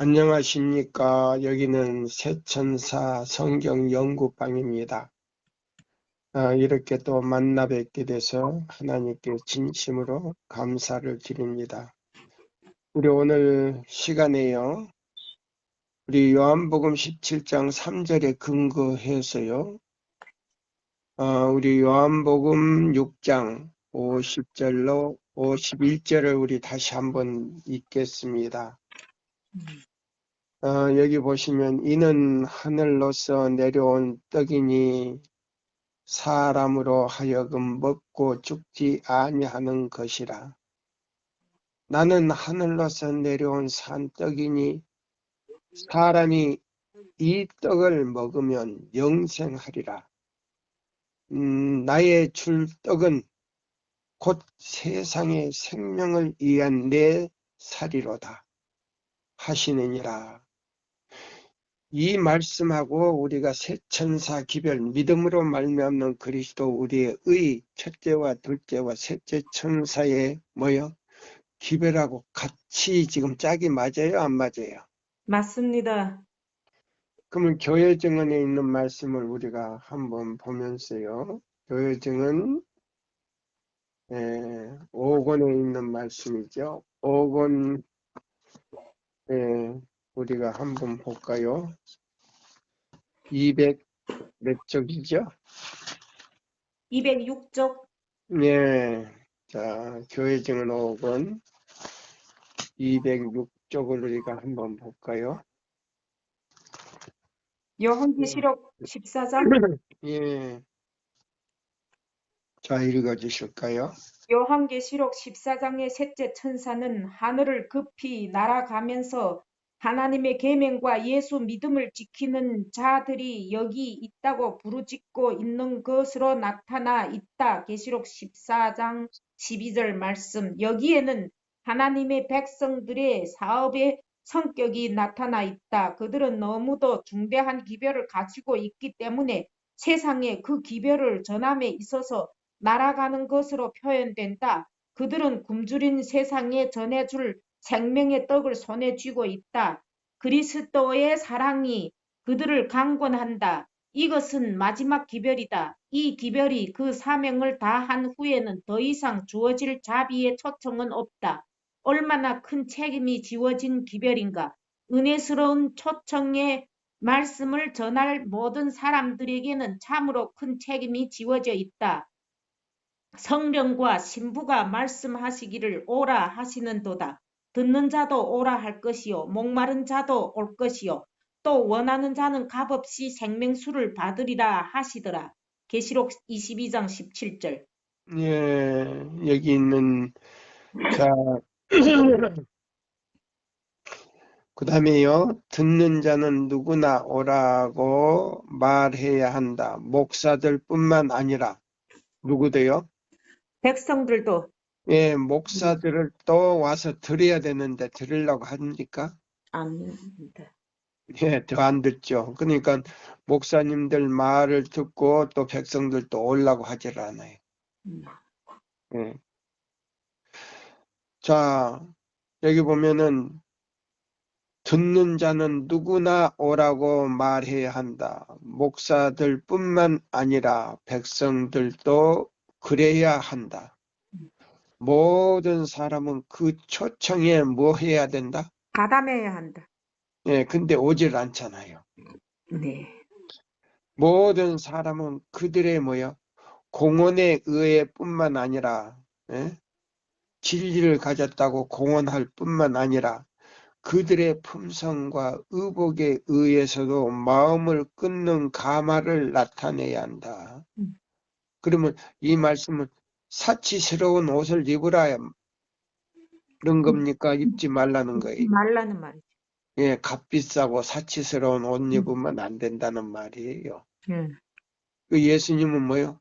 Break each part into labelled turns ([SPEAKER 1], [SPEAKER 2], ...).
[SPEAKER 1] 안녕하십니까. 여기는 새천사 성경 연구방입니다. 이렇게 또 만나 뵙게 돼서 하나님께 진심으로 감사를 드립니다. 우리 오늘 시간에요, 우리 요한복음 17장 3절에 근거해서요, 우리 요한복음 6장 50절로 51절을 우리 다시 한번 읽겠습니다. 여기 보시면 이는 하늘로서 내려온 떡이니 사람으로 하여금 먹고 죽지 아니하는 것이라. 나는 하늘로서 내려온 산떡이니 사람이 이 떡을 먹으면 영생하리라. 나의 줄 떡은 곧 세상의 생명을 위한 내 살이로다 하시느니라. 이 말씀하고 우리가 새천사 기별, 믿음으로 말미암는 그리스도 우리의 의 첫째와 둘째와 셋째 천사의 기별하고 같이 지금 짝이 맞아요? 안 맞아요?
[SPEAKER 2] 맞습니다.
[SPEAKER 1] 그러면 교회 증언에 있는 말씀을 우리가 한번 보면서요. 교회 증언 5권에 있는 말씀이죠. 5권 우리가 한번 볼까요? 200 몇 쪽이죠?
[SPEAKER 2] 206쪽.
[SPEAKER 1] 네. 자, 교회 증언 5권 206쪽을 우리가 한번 볼까요?
[SPEAKER 2] 요한계시록 14장.
[SPEAKER 1] 예. 자, 읽어주실까요?
[SPEAKER 2] 요한계시록 14장의 셋째 천사는 하늘을 급히 날아가면서 하나님의 계명과 예수 믿음을 지키는 자들이 여기 있다고 부르짖고 있는 것으로 나타나 있다. 계시록 14장 12절 말씀. 여기에는 하나님의 백성들의 사업의 성격이 나타나 있다. 그들은 너무도 중대한 기별을 가지고 있기 때문에 세상에 그 기별을 전함에 있어서 날아가는 것으로 표현된다. 그들은 굶주린 세상에 전해줄 생명의 떡을 손에 쥐고 있다. 그리스도의 사랑이 그들을 강권한다. 이것은 마지막 기별이다. 이 기별이 그 사명을 다한 후에는 더 이상 주어질 자비의 초청은 없다. 얼마나 큰 책임이 지워진 기별인가. 은혜스러운 초청의 말씀을 전할 모든 사람들에게는 참으로 큰 책임이 지워져 있다. 성령과 신부가 말씀하시기를 오라 하시는도다. 듣는 자도 오라 할 것이요 목마른 자도 올 것이요 또 원하는 자는 값없이 생명수를 받으리라 하시더라. 계시록 22장 17절.
[SPEAKER 1] 예, 여기 있는, 자, 그 다음에요, 듣는 자는 누구나 오라고 말해야 한다. 목사들 뿐만 아니라, 누구도요?
[SPEAKER 2] 백성들도.
[SPEAKER 1] 예, 목사들을 또 와서 들어야 되는데 들으려고 합니까?
[SPEAKER 2] 아닙니다.
[SPEAKER 1] 예, 더 안 듣죠. 그러니까 목사님들 말을 듣고 또 백성들도 오려고 하질 않아요. 예. 자, 여기 보면은 듣는 자는 누구나 오라고 말해야 한다. 목사들 뿐만 아니라 백성들도 그래야 한다. 모든 사람은 그 초청에 뭐 해야 된다?
[SPEAKER 2] 가담해야 한다.
[SPEAKER 1] 예, 근데 오질 않잖아요.
[SPEAKER 2] 네.
[SPEAKER 1] 모든 사람은 그들의 공언에 의해 뿐만 아니라, 예? 진리를 가졌다고 공언할 뿐만 아니라 그들의 품성과 의복에 의해서도 마음을 끊는 가마를 나타내야 한다. 그러면 이 말씀은 사치스러운 옷을 입으라 그런 겁니까? 입지 말라는 거예요.
[SPEAKER 2] 말라는 말이죠.
[SPEAKER 1] 예, 값비싸고 사치스러운 옷 입으면 안 된다는 말이에요. 그 예수님은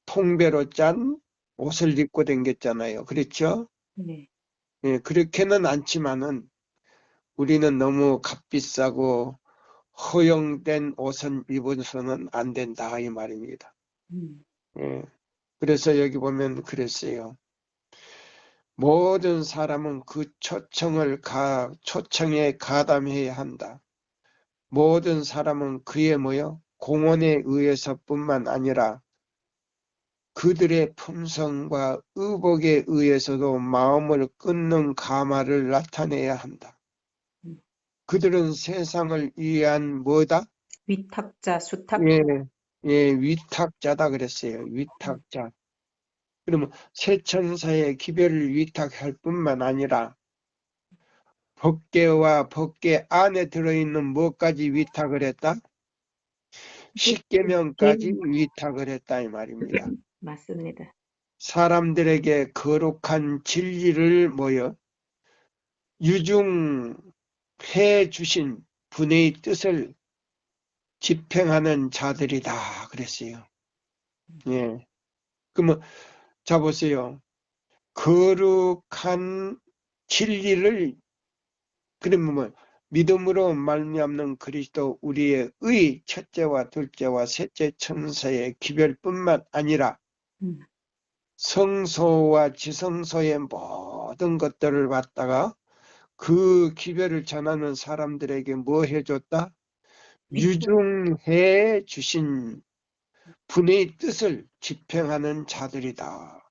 [SPEAKER 1] 통배로 짠 옷을 입고 다녔잖아요. 그렇죠?
[SPEAKER 2] 네.
[SPEAKER 1] 예, 그렇게는 않지만은 우리는 너무 값비싸고 허용된 옷은 입어서는 안 된다 이 말입니다. 예, 그래서 여기 보면 그랬어요. 모든 사람은 그 초청에 가담해야 한다. 모든 사람은 그의 공헌에 의해서뿐만 아니라 그들의 품성과 의복에 의해서도 마음을 끊는 감화를 나타내야 한다. 그들은 세상을 위한 뭐다?
[SPEAKER 2] 위탁자, 수탁자.
[SPEAKER 1] 위탁자다 그랬어요. 위탁자. 그러면 새 천사의 기별을 위탁할 뿐만 아니라 법궤와 법궤 안에 들어있는 뭐까지 위탁을 했다? 십계명까지 위탁을 했다 이 말입니다.
[SPEAKER 2] 맞습니다.
[SPEAKER 1] 사람들에게 거룩한 진리를 유중해 주신 분의 뜻을 집행하는 자들이다 그랬어요. 예. 그러면 자 보세요. 거룩한 진리를 그러면 믿음으로 말미암는 그리스도 우리의 첫째와 둘째와 셋째 천사의 기별뿐만 아니라 성소와 지성소의 모든 것들을 갖다가 그 기별을 전하는 사람들에게 뭐 해줬다? 유중해 주신 분의 뜻을 집행하는 자들이다.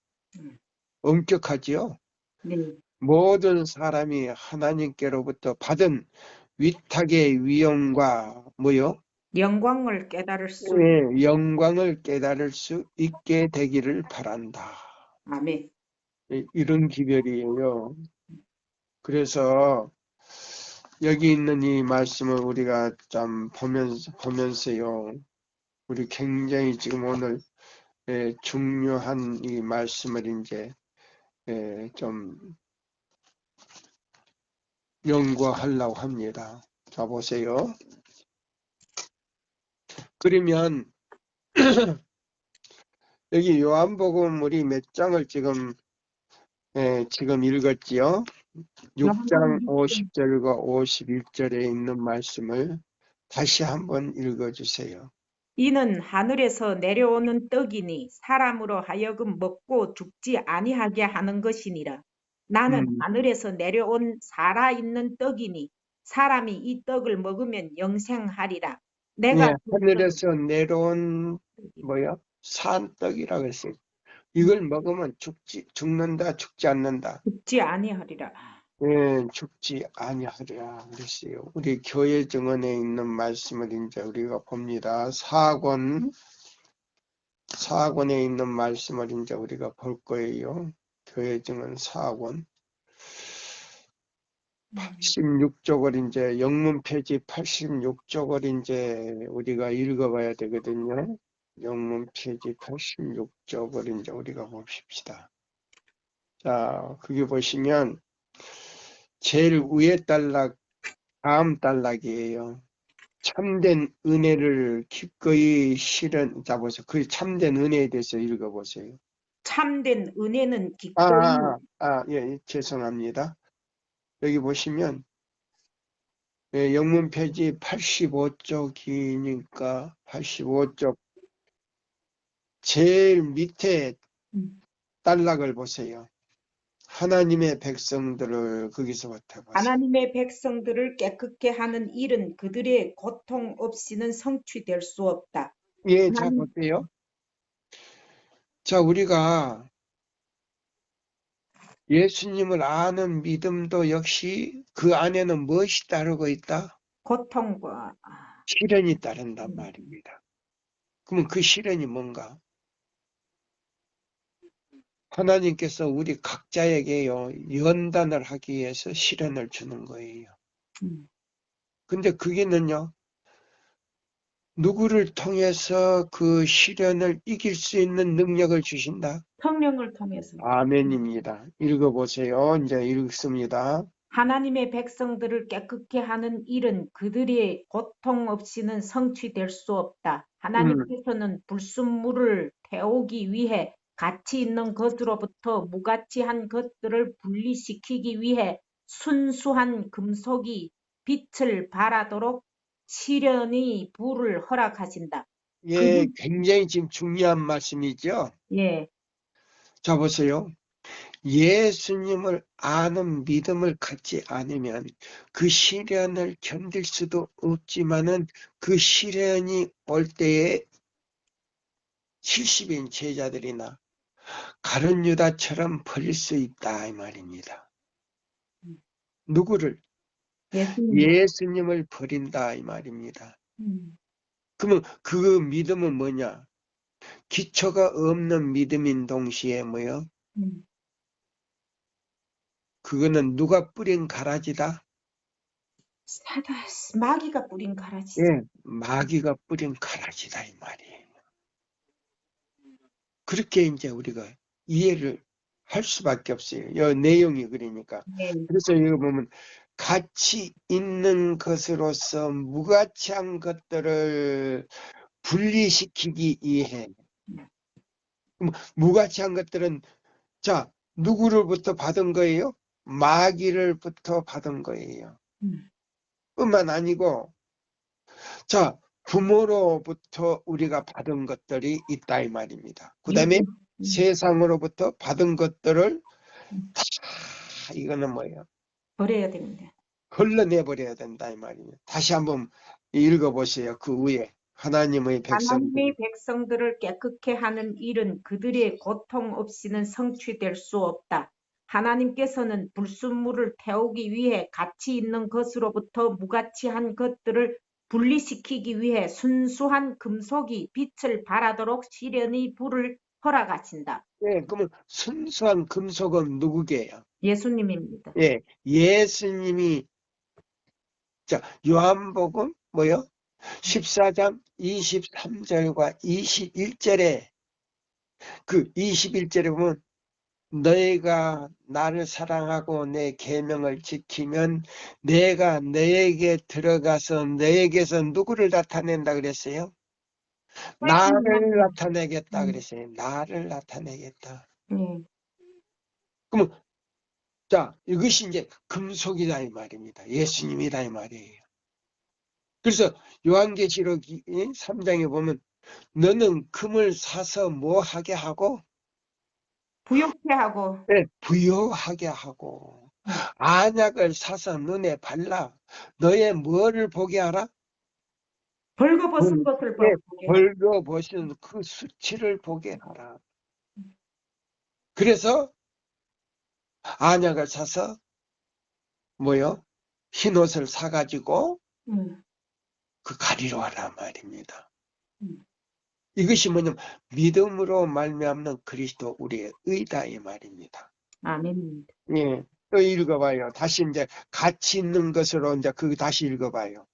[SPEAKER 1] 엄격하지요?
[SPEAKER 2] 네.
[SPEAKER 1] 모든 사람이 하나님께로부터 받은 위탁의 위엄과
[SPEAKER 2] 영광을 깨달을 수.
[SPEAKER 1] 영광을 깨달을 수 있게 되기를 바란다.
[SPEAKER 2] 아멘.
[SPEAKER 1] 이런 기별이에요. 그래서 여기 있는 이 말씀을 우리가 좀 보면서요. 우리 굉장히 지금 오늘 중요한 이 말씀을 이제 좀 연구하려고 합니다. 자 보세요. 그러면 여기 요한복음 우리 몇 장을 지금 읽었지요? 6장 50절과 51절에 있는 말씀을 다시 한번 읽어주세요.
[SPEAKER 2] 이는 하늘에서 내려오는 떡이니 사람으로 하여금 먹고 죽지 아니하게 하는 것이니라. 나는 하늘에서 내려온 살아있는 떡이니 사람이 이 떡을 먹으면 영생하리라. 내가
[SPEAKER 1] 하늘에서 내려온 산떡이라고 했어요. 이걸 먹으면 죽는다, 죽지 않는다.
[SPEAKER 2] 죽지 아니하리라.
[SPEAKER 1] 죽지 아니하리라 그랬어요. 우리 교회 증언에 있는 말씀을 이제 우리가 봅니다. 4권에 있는 말씀을 이제 우리가 볼 거예요. 교회 증언 4권. 86쪽을 이제 영문 페이지 86쪽을 이제 우리가 읽어봐야 되거든요. 영문 페이지 86쪽을 이제 우리가 봅시다. 자, 그게 보시면 제일 위에 단락, 다음 단락이에요. 참된 은혜를 기꺼이 실은, 자 보세요. 그 참된 은혜에 대해서 읽어보세요.
[SPEAKER 2] 참된 은혜는 기꺼이.
[SPEAKER 1] 예, 죄송합니다. 여기 보시면 영문 페이지 85쪽이니까 85쪽 제일 밑에 단락을 보세요. 하나님의 백성들을 거기서부터 보세요.
[SPEAKER 2] 하나님의 백성들을 깨끗게 하는 일은 그들의 고통 없이는 성취될 수 없다.
[SPEAKER 1] 예, 자 보세요. 자, 우리가 예수님을 아는 믿음도 역시 그 안에는 무엇이 따르고 있다?
[SPEAKER 2] 고통과
[SPEAKER 1] 시련이 따른단 말입니다. 그러면 그 시련이 뭔가? 하나님께서 우리 각자에게요, 연단을 하기 위해서 시련을 주는 거예요. 근데 그게는요, 누구를 통해서 그 시련을 이길 수 있는 능력을 주신다?
[SPEAKER 2] 성령을 통해서.
[SPEAKER 1] 아멘입니다. 읽어보세요. 이제 읽습니다.
[SPEAKER 2] 하나님의 백성들을 깨끗게 하는 일은 그들의 고통 없이는 성취될 수 없다. 하나님께서는 불순물을 태우기 위해 가치 있는 것으로부터 무가치한 것들을 분리시키기 위해 순수한 금속이 빛을 발하도록 시련의 불을 허락하신다.
[SPEAKER 1] 예, 굉장히 지금 중요한 말씀이죠.
[SPEAKER 2] 예.
[SPEAKER 1] 자, 보세요. 예수님을 아는 믿음을 갖지 않으면 그 시련을 견딜 수도 없지만은 그 시련이 올 때에 70인 제자들이나 가룟 유다처럼 버릴 수 있다 이 말입니다. 누구를? 예수님을 버린다 이 말입니다. 그러면 그 믿음은 뭐냐? 기초가 없는 믿음인 동시에 뭐요? 그거는 누가 뿌린 가라지다?
[SPEAKER 2] 마귀가 뿌린 가라지.
[SPEAKER 1] 예, 마귀가 뿌린 가라지다 이 말이에요. 그렇게 이제 우리가 이해를 할 수밖에 없어요. 이 내용이 그러니까.
[SPEAKER 2] 네.
[SPEAKER 1] 그래서 이거 보면 가치 있는 것으로서 무가치한 것들을 분리시키기 위해. 무가치한 것들은 자 누구로부터 받은 거예요? 마귀를부터 받은 거예요. 뿐만 아니고 자 부모로부터 우리가 받은 것들이 있다 이 말입니다. 그 다음에 세상으로부터 받은 것들을 다 이거는 뭐예요?
[SPEAKER 2] 버려야 됩니다.
[SPEAKER 1] 걸러내버려야 된다 이 말입니다. 다시 한번 읽어보세요. 그 위에 하나님의
[SPEAKER 2] 백성들을 깨끗게 하는 일은 그들의 고통 없이는 성취될 수 없다. 하나님께서는 불순물을 태우기 위해 가치 있는 것으로부터 무가치한 것들을 분리시키기 위해 순수한 금속이 빛을 발하도록 시련의 불을 허락하신다.
[SPEAKER 1] 예, 그러면 순수한 금속은 누구게요?
[SPEAKER 2] 예수님입니다.
[SPEAKER 1] 예, 예수님이 자 요한복음 뭐요? 14장 23절과 21절에 그 21절에 보면 너희가 나를 사랑하고 내 계명을 지키면 내가 너에게 들어가서 너에게서 누구를 나타낸다 그랬어요? 나를 나타내겠다 그랬어요. 나를 나타내겠다. 그럼 자 이것이 이제 금속이다 이 말입니다. 예수님이다 이 말이에요. 그래서 요한계시록 3장에 보면 너는 금을 사서 뭐 하게 하고?
[SPEAKER 2] 부욕케 하고.
[SPEAKER 1] 네, 부요하게 하고 안약을 사서 눈에 발라 너의 뭐를 보게 하라?
[SPEAKER 2] 벌거벗은 것을 보게
[SPEAKER 1] 벌거벗은 그 수치를 보게 하라. 그래서 안약을 사서 뭐요? 흰옷을 사가지고 그 가리러 하라 말입니다. 이것이 뭐냐면 믿음으로 말미암는 그리스도 우리의 의다 이 말입니다.
[SPEAKER 2] 아멘입니다.
[SPEAKER 1] 예, 또 읽어봐요. 다시 이제 가치 있는 것으로 이제 그 다시 읽어봐요.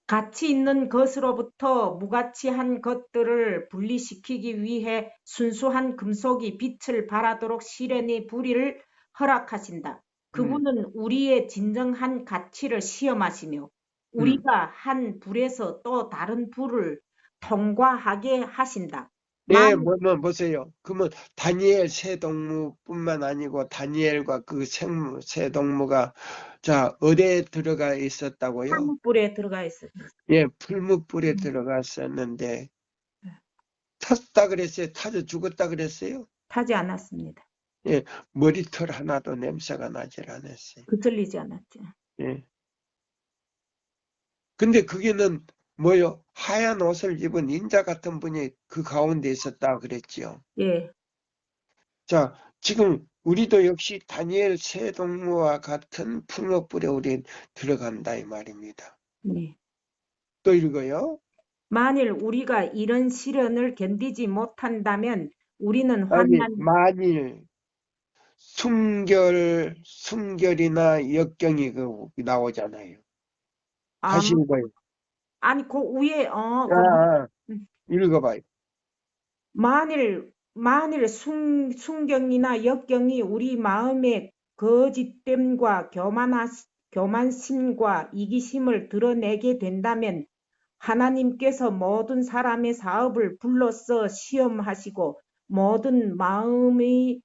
[SPEAKER 2] 가치 있는 것으로부터 무가치한 것들을 분리시키기 위해 순수한 금속이 빛을 발하도록 시련의 불의를 허락하신다. 그분은 우리의 진정한 가치를 시험하시며 우리가 한 불에서 또 다른 불을 통과하게 하신다.
[SPEAKER 1] 네, 보세요. 그러면 다니엘 새 동무뿐만 아니고 다니엘과 그 새 동무가 자 어디에 들어가 있었다고요?
[SPEAKER 2] 풀무불에 들어가 있었어요.
[SPEAKER 1] 예, 풀무불에 들어갔었는데 탔다 그랬어요? 타져 죽었다 그랬어요?
[SPEAKER 2] 타지 않았습니다.
[SPEAKER 1] 예, 머리털 하나도 냄새가 나질 않았어요.
[SPEAKER 2] 그슬리지 않았죠.
[SPEAKER 1] 예. 근데 그게는 뭐요? 하얀 옷을 입은 인자 같은 분이 그 가운데 있었다 그랬지요.
[SPEAKER 2] 예.
[SPEAKER 1] 자, 지금 우리도 역시 다니엘 새 동무와 같은 풀무불에 우리 들어간다 이 말입니다.
[SPEAKER 2] 네.
[SPEAKER 1] 또 읽어요.
[SPEAKER 2] 만일 우리가 이런 시련을 견디지 못한다면 우리는
[SPEAKER 1] 만일 순결이나 역경이 그 나오잖아요. 다시 읽어요.
[SPEAKER 2] 아니 그 위에
[SPEAKER 1] 읽어봐요.
[SPEAKER 2] 만일 순경이나 역경이 우리 마음의 거짓됨과 교만심과 이기심을 드러내게 된다면 하나님께서 모든 사람의 사업을 불러서 시험하시고 모든 마음의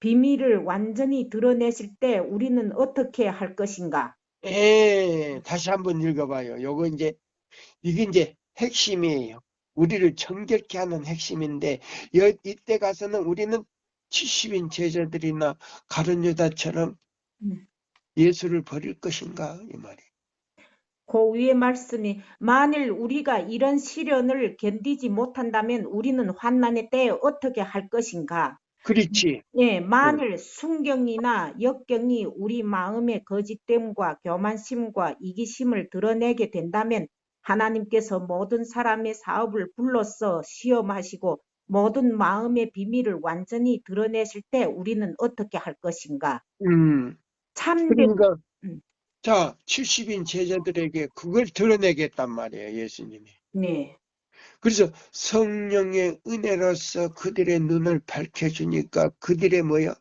[SPEAKER 2] 비밀을 완전히 드러내실 때 우리는 어떻게 할 것인가?
[SPEAKER 1] 다시 한번 읽어봐요. 이게 이제 핵심이에요. 우리를 정결케 하는 핵심인데 이때 가서는 우리는 70인 제자들이나 가룟 유다처럼
[SPEAKER 2] 음.
[SPEAKER 1] 예수를 버릴 것인가 이 말이에요.
[SPEAKER 2] 그 위의 말씀이 만일 우리가 이런 시련을 견디지 못한다면 우리는 환난의 때에 어떻게 할 것인가?
[SPEAKER 1] 그렇지.
[SPEAKER 2] 예,
[SPEAKER 1] 응.
[SPEAKER 2] 만일 순경이나 역경이 우리 마음의 거짓됨과 교만심과 이기심을 드러내게 된다면 하나님께서 모든 사람의 사업을 불러서 시험하시고 모든 마음의 비밀을 완전히 드러내실 때 우리는 어떻게 할 것인가? 참된
[SPEAKER 1] 그러니까
[SPEAKER 2] 음,
[SPEAKER 1] 자 70인 제자들에게 그걸 드러내겠단 말이에요 예수님이.
[SPEAKER 2] 네,
[SPEAKER 1] 그래서 성령의 은혜로서 그들의 눈을 밝혀주니까 그들의 뭐야?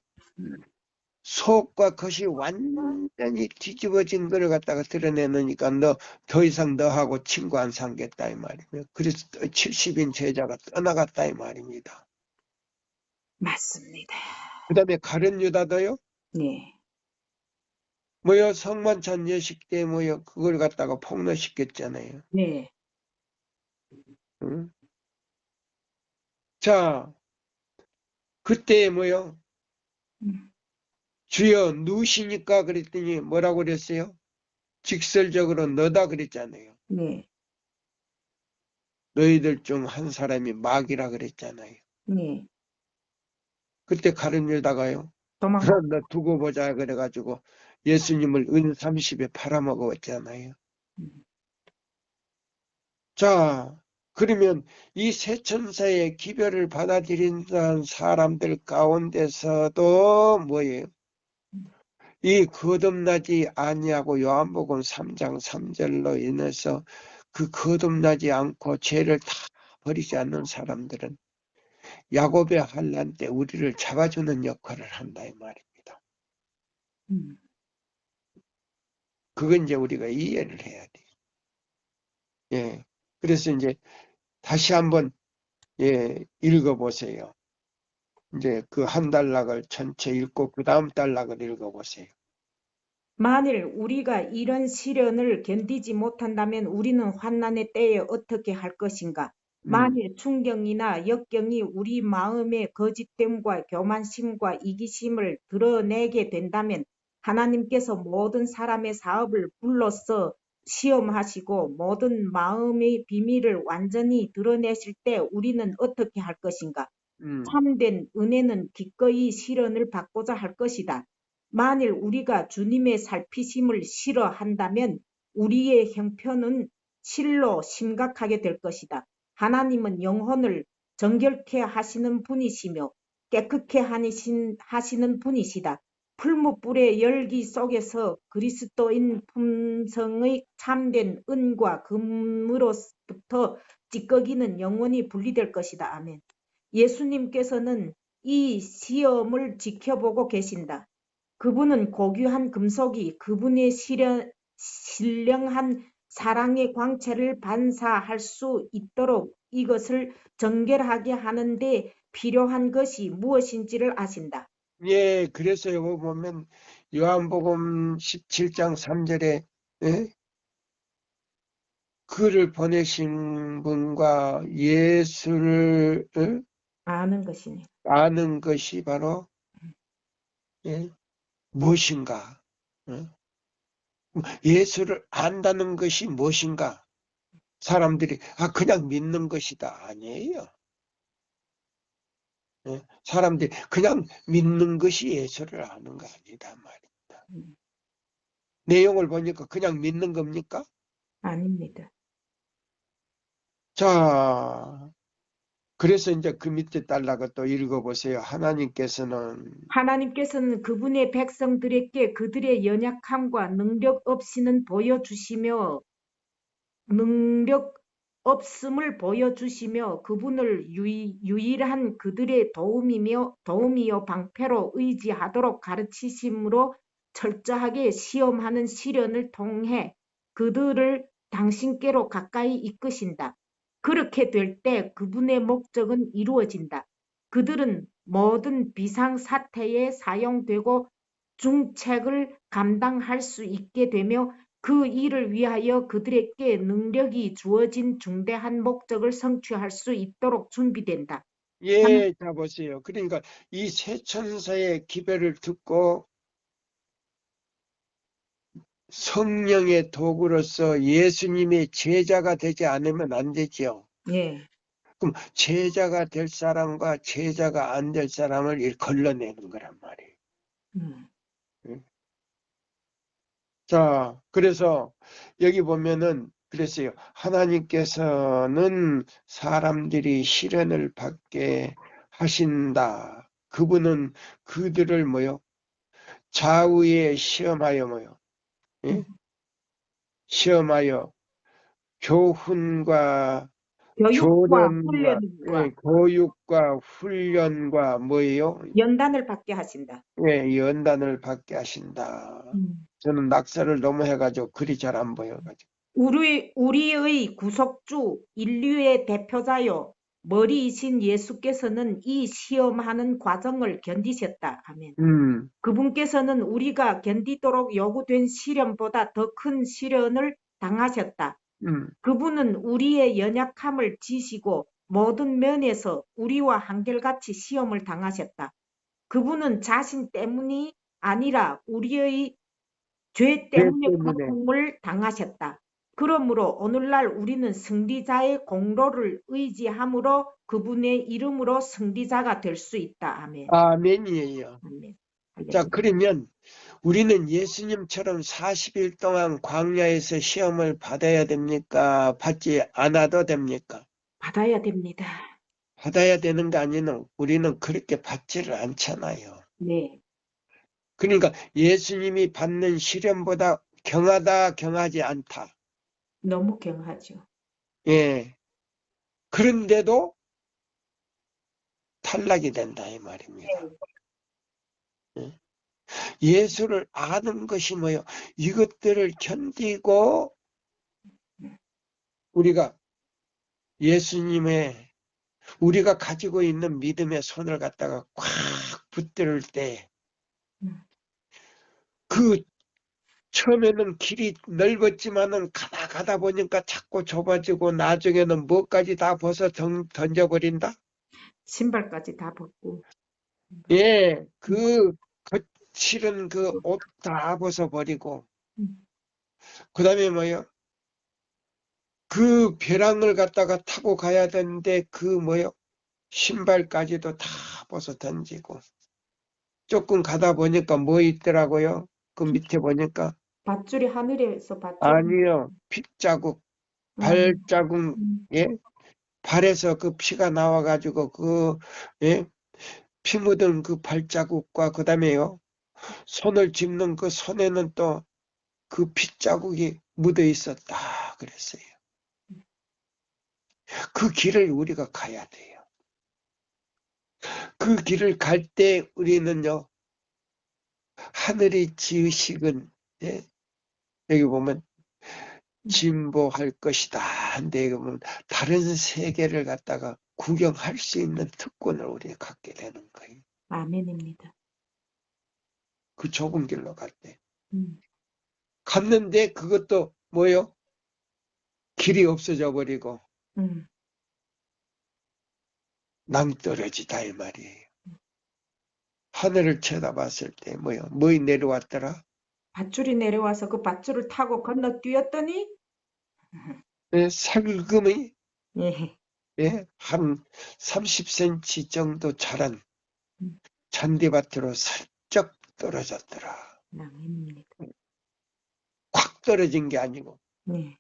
[SPEAKER 1] 속과 겉이 완전히 뒤집어진 걸 갖다가 드러내놓으니까 너 더 이상 너하고 친구 안 삼겠다 이 말이에요. 그래서 70인 제자가 떠나갔다 이 말입니다.
[SPEAKER 2] 맞습니다.
[SPEAKER 1] 그 다음에 가룟 유다도요.
[SPEAKER 2] 네,
[SPEAKER 1] 뭐요 성만찬 예식 때 뭐요 그걸 갖다가 폭로시켰잖아요.
[SPEAKER 2] 네,
[SPEAKER 1] 응? 자 그때 뭐요
[SPEAKER 2] 음,
[SPEAKER 1] 주여 누시니까 그랬더니 뭐라고 그랬어요? 직설적으로 너다 그랬잖아요.
[SPEAKER 2] 네,
[SPEAKER 1] 너희들 중 한 사람이 마귀라 그랬잖아요.
[SPEAKER 2] 네.
[SPEAKER 1] 그때 가룟 유다가요.
[SPEAKER 2] 도망가.
[SPEAKER 1] 너 두고 보자 그래가지고 예수님을 은 30에 팔아먹었잖아요.
[SPEAKER 2] 음,
[SPEAKER 1] 자 그러면 이 세 천사의 기별을 받아들인다는 사람들 가운데서도 뭐예요? 이 거듭나지 아니하고 요한복음 3장 3절로 인해서 그 거듭나지 않고 죄를 다 버리지 않는 사람들은 야곱의 환난 때 우리를 잡아주는 역할을 한다 이 말입니다.
[SPEAKER 2] 음.
[SPEAKER 1] 그건 이제 우리가 이해를 해야 돼. 예. 그래서 이제 다시 한번 예, 읽어보세요. 이제 그 한 단락을 전체 읽고 그 다음 단락을 읽어보세요.
[SPEAKER 2] 만일 우리가 이런 시련을 견디지 못한다면 우리는 환난의 때에 어떻게 할 것인가?
[SPEAKER 1] 음,
[SPEAKER 2] 만일 충경이나 역경이 우리 마음의 거짓됨과 교만심과 이기심을 드러내게 된다면 하나님께서 모든 사람의 사업을 불러서 시험하시고 모든 마음의 비밀을 완전히 드러내실 때 우리는 어떻게 할 것인가?
[SPEAKER 1] 음,
[SPEAKER 2] 참된 은혜는 기꺼이 실현을 받고자 할 것이다. 만일 우리가 주님의 살피심을 싫어한다면 우리의 형편은 실로 심각하게 될 것이다. 하나님은 영혼을 정결케 하시는 분이시며 깨끗게 하시는 분이시다. 풀무불의 열기 속에서 그리스도인 품성의 참된 은과 금으로부터 찌꺼기는 영원히 분리될 것이다. 아멘. 예수님께서는 이 시험을 지켜보고 계신다. 그분은 고귀한 금속이 그분의 신령한 사랑의 광채를 반사할 수 있도록 이것을 정결하게 하는데 필요한 것이 무엇인지를 아신다.
[SPEAKER 1] 예, 그래서 여기 보면 요한복음 17장 3절에 예? 그를 보내신 분과 예수를
[SPEAKER 2] 아는 것이니.
[SPEAKER 1] 아는 것이 바로 예? 무엇인가? 예? 예수를 안다는 것이 무엇인가? 사람들이 그냥 믿는 것이다. 아니에요. 예? 사람들이 그냥 믿는 것이 예수를 아는 거 아니다 말입니다. 내용을 보니까 그냥 믿는 겁니까?
[SPEAKER 2] 아닙니다.
[SPEAKER 1] 자, 그래서 이제 그 밑에 달라고 또 읽어보세요.
[SPEAKER 2] 하나님께서는 그분의 백성들에게 그들의 연약함과 능력 없이는 보여주시며 능력 없음을 보여주시며 그분을 유일한 그들의 도움이요 방패로 의지하도록 가르치심으로 철저하게 시험하는 시련을 통해 그들을 당신께로 가까이 이끄신다. 그렇게 될 때 그분의 목적은 이루어진다. 그들은 모든 비상사태에 사용되고 중책을 감당할 수 있게 되며 그 일을 위하여 그들에게 능력이 주어진 중대한 목적을 성취할 수 있도록 준비된다.
[SPEAKER 1] 예, 자 보세요. 그러니까 이 세 천사의 기별을 듣고 성령의 도구로서 예수님의 제자가 되지 않으면 안 되지요.
[SPEAKER 2] 예.
[SPEAKER 1] 그럼 제자가 될 사람과 제자가 안 될 사람을 이렇게 걸러내는 거란 말이에요.
[SPEAKER 2] 음.
[SPEAKER 1] 자, 그래서 여기 보면은 그랬어요. 하나님께서는 사람들이 시련을 받게 하신다. 그분은 그들을 뭐요? 좌우에 시험하여 뭐요? 예? 시험하여 교훈과
[SPEAKER 2] 교육과
[SPEAKER 1] 교련과
[SPEAKER 2] 훈련과
[SPEAKER 1] 교육과 훈련과 뭐예요?
[SPEAKER 2] 연단을 받게 하신다.
[SPEAKER 1] 예, 연단을 받게 하신다. 저는 낙서를 너무 해가지고 글이 잘 안 보여가지고.
[SPEAKER 2] 우리의 구속주, 인류의 대표자요, 머리이신 예수께서는 이 시험하는 과정을 견디셨다. 아멘.
[SPEAKER 1] 음,
[SPEAKER 2] 그분께서는 우리가 견디도록 요구된 시련보다 더 큰 시련을 당하셨다.
[SPEAKER 1] 음,
[SPEAKER 2] 그분은 우리의 연약함을 지시고 모든 면에서 우리와 한결같이 시험을 당하셨다. 그분은 자신 때문이 아니라 우리의 죄
[SPEAKER 1] 죄
[SPEAKER 2] 때문에
[SPEAKER 1] 때문에.
[SPEAKER 2] 고통을 당하셨다. 그러므로 오늘날 우리는 승리자의 공로를 의지함으로 그분의 이름으로 승리자가 될 수 있다. 아멘.
[SPEAKER 1] 아멘이에요.
[SPEAKER 2] 아멘.
[SPEAKER 1] 자,
[SPEAKER 2] 할렐루야.
[SPEAKER 1] 그러면 우리는 예수님처럼 40일 동안 광야에서 시험을 받아야 됩니까? 받지 않아도 됩니까?
[SPEAKER 2] 받아야 됩니다.
[SPEAKER 1] 받아야 되는 게 아니라 우리는 그렇게 받지를 않잖아요.
[SPEAKER 2] 네.
[SPEAKER 1] 그러니까 예수님이 받는 시련보다 경하다, 경하지 않다.
[SPEAKER 2] 너무 경하죠.
[SPEAKER 1] 예. 그런데도 탈락이 된다, 이 말입니다. 예. 예수를 아는 것이 뭐요? 이것들을 견디고 우리가 예수님의 우리가 가지고 있는 믿음의 손을 갖다가 꽉 붙들 때 그 처음에는 길이 넓었지만은 가다 보니까 자꾸 좁아지고 나중에는 뭐까지 다 벗어 던져버린다?
[SPEAKER 2] 신발까지 다 벗고.
[SPEAKER 1] 예, 그 거칠은 그 옷 다 벗어버리고 그 다음에 뭐요? 그 벼랑을 갖다가 타고 가야 되는데 그 뭐요? 신발까지도 다 벗어 던지고 조금 가다 보니까 뭐 있더라고요? 그 밑에 보니까
[SPEAKER 2] 밧줄이 하늘에서 밧줄이.
[SPEAKER 1] 아니요. 핏자국,
[SPEAKER 2] 음,
[SPEAKER 1] 발자국,
[SPEAKER 2] 음,
[SPEAKER 1] 예? 발에서 그 피가 나와가지고 예? 피 묻은 그 발자국과 그 다음에요. 손을 짚는 그 손에는 또 그 핏자국이 묻어 있었다. 그랬어요. 그 길을 우리가 가야 돼요. 그 길을 갈 때 우리는요, 하늘이 지으시건, 예? 여기 보면 진보할 것이다. 한데 여기 보면 다른 세계를 갖다가 구경할 수 있는 특권을 우리가 갖게 되는 거예요.
[SPEAKER 2] 아멘입니다.
[SPEAKER 1] 그 좁은 길로 갈 때.
[SPEAKER 2] 음,
[SPEAKER 1] 갔는데 그것도 뭐요? 길이 없어져 버리고
[SPEAKER 2] 음.
[SPEAKER 1] 낭떠러지다 이 말이에요. 하늘을 쳐다봤을 때 뭐요? 뭐이 내려왔더라?
[SPEAKER 2] 밧줄이 내려와서 그 밧줄을 타고 건너뛰었더니
[SPEAKER 1] 예, 살금이
[SPEAKER 2] 예.
[SPEAKER 1] 예, 한 30cm 정도 자란
[SPEAKER 2] 음,
[SPEAKER 1] 잔디밭으로 살짝 떨어졌더라.
[SPEAKER 2] 아멘입니다.
[SPEAKER 1] 확 떨어진 게 아니고
[SPEAKER 2] 네.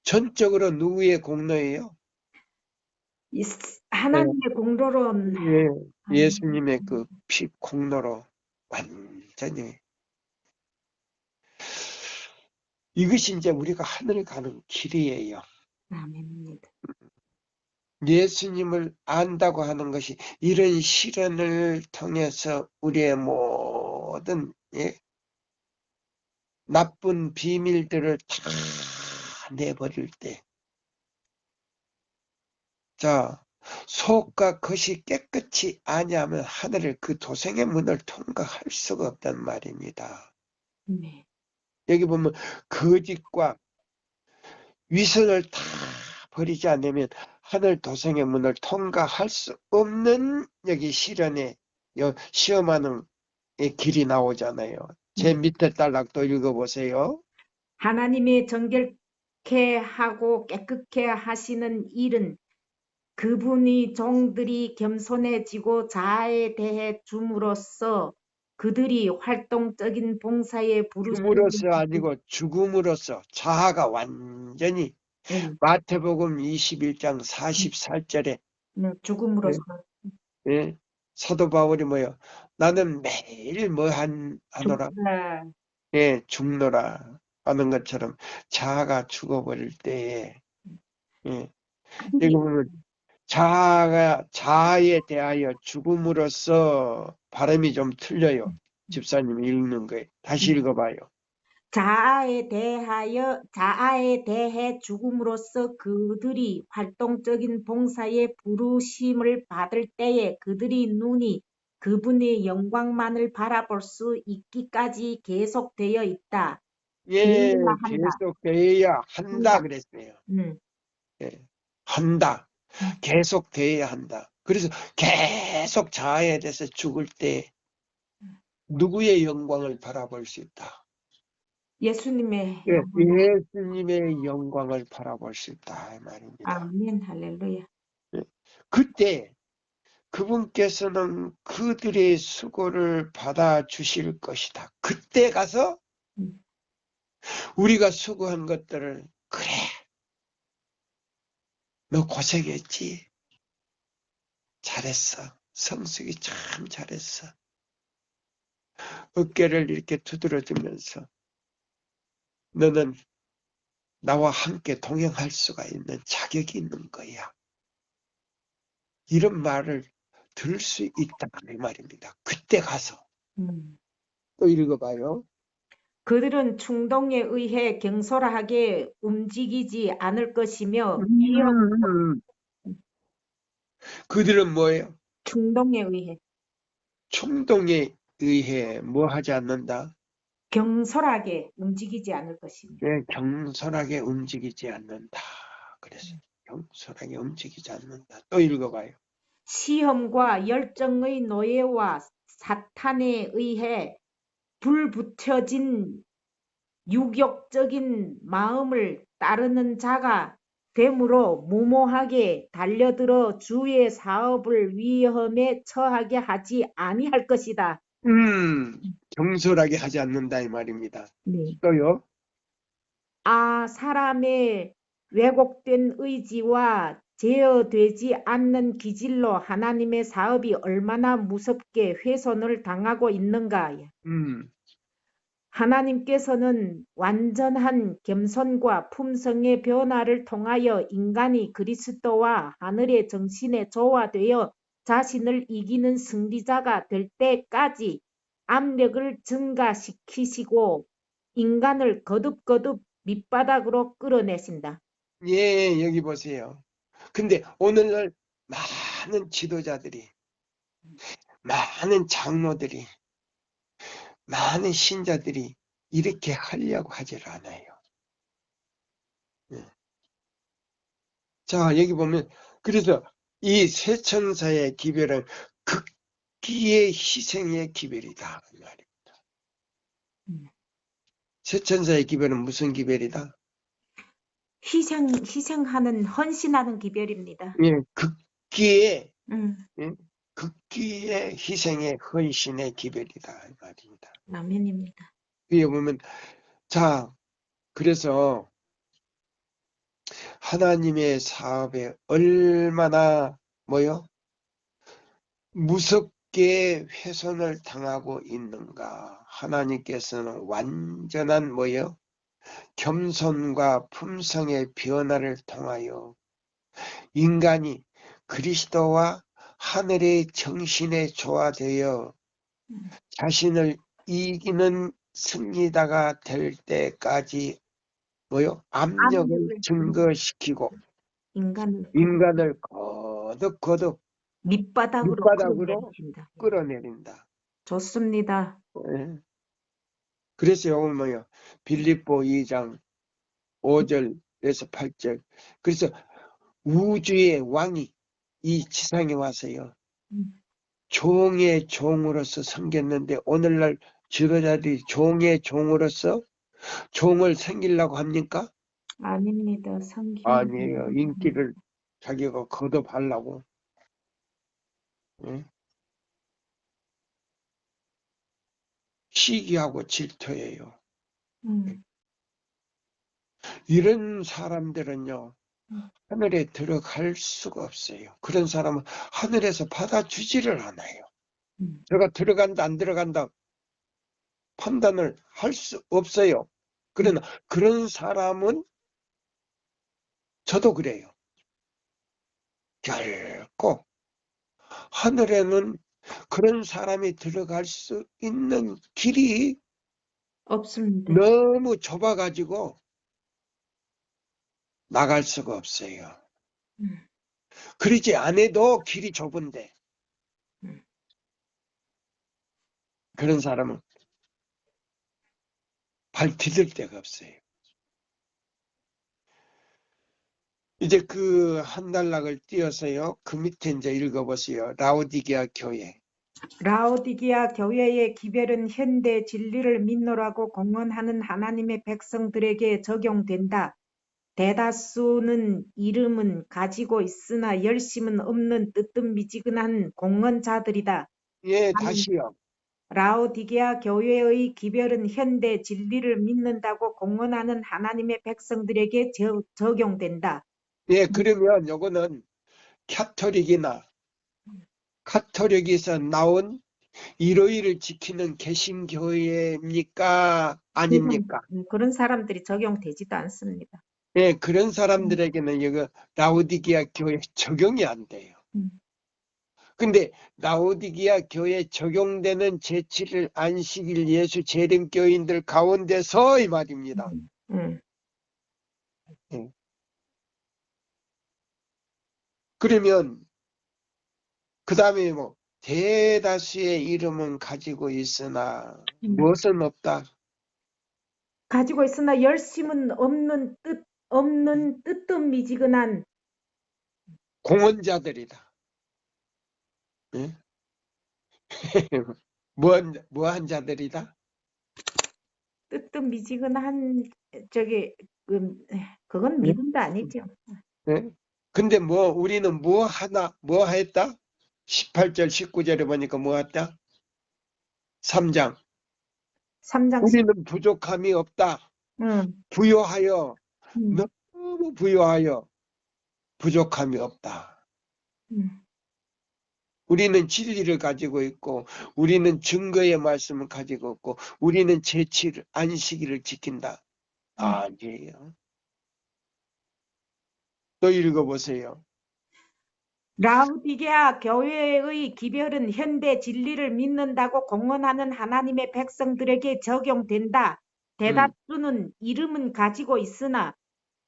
[SPEAKER 1] 전적으로 누구의 공로예요? 예,
[SPEAKER 2] 하나님의 공로론.
[SPEAKER 1] 예,
[SPEAKER 2] 아멘.
[SPEAKER 1] 예수님의 그 피 공로로 완전히 이것이 이제 우리가 하늘 가는 길이에요.
[SPEAKER 2] 아멘입니다.
[SPEAKER 1] 예수님을 안다고 하는 것이 이런 시련을 통해서 우리의 모든 나쁜 비밀들을 다 내버릴 때, 자, 속과 겉이 깨끗이 아니하면 하늘을 그 도생의 문을 통과할 수가 없단 말입니다.
[SPEAKER 2] 네.
[SPEAKER 1] 여기 보면 거짓과 위선을 다 버리지 않으면 하늘 도성의 문을 통과할 수 없는 여기 시련의 시험하는 이 길이 나오잖아요. 제 밑에 단락도 읽어보세요.
[SPEAKER 2] 하나님의 정결케 하고 깨끗게 하시는 일은 그분이 종들이 겸손해지고 자아에 대해 줌으로써 그들이 활동적인 봉사에 부르심을
[SPEAKER 1] 죽음으로써 아니고 죽음으로써 자아가 완전히 마태복음 21장 44절에
[SPEAKER 2] 죽음으로써
[SPEAKER 1] 예, 사도 바울이 뭐요? 나는 매일 하노라?
[SPEAKER 2] 죽으라.
[SPEAKER 1] 예, 죽노라 하는 것처럼 자아가 죽어버릴 때에 예, 여기 보면 자아에 대하여 죽음으로써 발음이 좀 틀려요. 집사님이 읽는 거에 다시 읽어봐요.
[SPEAKER 2] 자아에 대해 죽음으로써 그들이 활동적인 봉사에 부르심을 받을 때에 그들의 눈이 그분의 영광만을 바라볼 수 있기까지 계속되어 있다.
[SPEAKER 1] 예,
[SPEAKER 2] 되어야 한다.
[SPEAKER 1] 계속돼야 한다 그랬어요. 예, 한다. 계속돼야 한다. 그래서 계속 자아에 대해서 죽을 때 누구의 영광을 바라볼 수 있다.
[SPEAKER 2] 예수님의
[SPEAKER 1] 예,
[SPEAKER 2] 영광.
[SPEAKER 1] 예수님의 영광을 바라볼 수 있다 이 말입니다.
[SPEAKER 2] 아멘. 할렐루야.
[SPEAKER 1] 예, 그때 그분께서는 그들의 수고를 받아주실 것이다. 그때 가서 우리가 수고한 것들을 그래 너 고생했지 잘했어 성숙이 참 잘했어 어깨를 이렇게 두드려주면서 너는 나와 함께 동행할 수가 있는 자격이 있는 거야. 이런 말을 들을 수 있다 이 말입니다. 그때 가서 또 읽어봐요.
[SPEAKER 2] 그들은 충동에 의해 경솔하게 움직이지 않을 것이며
[SPEAKER 1] 그들은 뭐예요?
[SPEAKER 2] 충동에 의해
[SPEAKER 1] 충동에 의해 뭐 하지 않는다?
[SPEAKER 2] 경솔하게 움직이지 않을 것입니다.
[SPEAKER 1] 네, 경솔하게 움직이지 않는다. 그래서 경솔하게 움직이지 않는다. 또 읽어봐요.
[SPEAKER 2] 시험과 열정의 노예와 사탄에 의해 불붙여진 유격적인 마음을 따르는 자가 되므로 무모하게 달려들어 주의 사업을 위험에 처하게 하지 아니할 것이다.
[SPEAKER 1] 경솔하게 하지 않는다 이 말입니다.
[SPEAKER 2] 네.
[SPEAKER 1] 또요.
[SPEAKER 2] 사람의 왜곡된 의지와 제어되지 않는 기질로 하나님의 사업이 얼마나 무섭게 훼손을 당하고 있는가. 하나님께서는 완전한 겸손과 품성의 변화를 통하여 인간이 그리스도와 하늘의 정신에 조화되어 자신을 이기는 승리자가 될 때까지 압력을 증가시키시고 인간을 거듭거듭 밑바닥으로 끌어내신다.
[SPEAKER 1] 예, 여기 보세요. 근데 오늘날 많은 지도자들이, 많은 장로들이, 많은 신자들이 이렇게 하려고 하질 않아요. 자, 여기 보면 그래서 이 세 천사의 기별은 극기의 희생의 기별이다 이 말입니다. 세 천사의 기별은 무슨 기별이다?
[SPEAKER 2] 희생하는 헌신하는 기별입니다.
[SPEAKER 1] 예, 극기의
[SPEAKER 2] 예.
[SPEAKER 1] 극기의 희생의 헌신의 기별이다 이 말입니다.
[SPEAKER 2] 아멘입니다.
[SPEAKER 1] 여기 보면 자, 그래서 하나님의 사업에 얼마나 무섭게 훼손을 당하고 있는가. 하나님께서는 완전한 겸손과 품성의 변화를 통하여 인간이 그리스도와 하늘의 정신에 조화되어 자신을 이기는 승리자가 될 때까지 압력을 증거시키고 인간을 거듭
[SPEAKER 2] 밑바닥으로
[SPEAKER 1] 끌어내린다.
[SPEAKER 2] 좋습니다.
[SPEAKER 1] 네. 그래서 여기 빌립보 2장 5절에서 8절. 그래서 우주의 왕이 이 지상에 와서요.
[SPEAKER 2] 음.
[SPEAKER 1] 종의 종으로서 섬겼는데 오늘날 지도자들이 종의 종으로서 종을 섬기려고 합니까?
[SPEAKER 2] 아닙니다. 성경.
[SPEAKER 1] 아니에요. 인기를 자기가 거둬하려고. 예? 시기하고 질투예요.
[SPEAKER 2] 음.
[SPEAKER 1] 이런 사람들은요.
[SPEAKER 2] 음.
[SPEAKER 1] 하늘에 들어갈 수가 없어요. 그런 사람은 하늘에서 받아주지를 않아요. 제가 들어간다 안 들어간다 판단을 할 수 없어요. 그러나 그런 사람은 저도 그래요. 결코 하늘에는 그런 사람이 들어갈 수 있는 길이
[SPEAKER 2] 없습니다.
[SPEAKER 1] 너무 좁아가지고 나갈 수가 없어요.
[SPEAKER 2] 음.
[SPEAKER 1] 그러지 않아도 길이 좁은데 그런 사람은 발 디딜 데가 없어요. 이제 그 한 단락을 띄어서요. 그 밑에 이제 읽어보세요. 라오디게아 교회.
[SPEAKER 2] 라오디기아 교회의 기별은 현대 진리를 믿노라고 공언하는 하나님의 백성들에게 적용된다. 대다수는 이름은 가지고 있으나 열심은 없는 뜨뜻미지근한 공언자들이다.
[SPEAKER 1] 예, 다시요.
[SPEAKER 2] 라오디게아 교회의 기별은 현대 진리를 믿는다고 공언하는 하나님의 백성들에게 적용된다.
[SPEAKER 1] 예, 그러면 요거는 카톨릭에서 나온 일요일을 지키는 개신교회입니까? 아닙니까?
[SPEAKER 2] 그런 사람들이 적용되지도 않습니다.
[SPEAKER 1] 예, 그런 사람들에게는 이거 라오디게아 교회 적용이 안 돼요. 근데 라오디게아 교회에 적용되는 제7일 안식일 예수 재림교인들 가운데서 이 말입니다. 예. 그러면 그 다음에 뭐 대다수의 이름은 가지고 있으나 무엇은 없다.
[SPEAKER 2] 가지고 있으나 열심은 없는 뜨뜻미지근한
[SPEAKER 1] 공헌자들이다. 예? 뭐한 자들이다?
[SPEAKER 2] 뜨뜻미지근한 저기 그건
[SPEAKER 1] 예?
[SPEAKER 2] 믿음도 아니죠.
[SPEAKER 1] 예? 근데 우리는 뭐 했다? 18절 19절에 보니까 뭐 했다? 3장
[SPEAKER 2] 3장 10.
[SPEAKER 1] 우리는 부족함이 없다.
[SPEAKER 2] 음.
[SPEAKER 1] 부요하여
[SPEAKER 2] 음.
[SPEAKER 1] 너무 부요하여 부족함이 없다. 우리는 진리를 가지고 있고 우리는 증거의 말씀을 가지고 있고 우리는 제7 안식일을 지킨다. 아니에요. 또 읽어보세요.
[SPEAKER 2] 라우디게아 교회의 기별은 현대 진리를 믿는다고 공언하는 하나님의 백성들에게 적용된다. 대다수는 이름은 가지고 있으나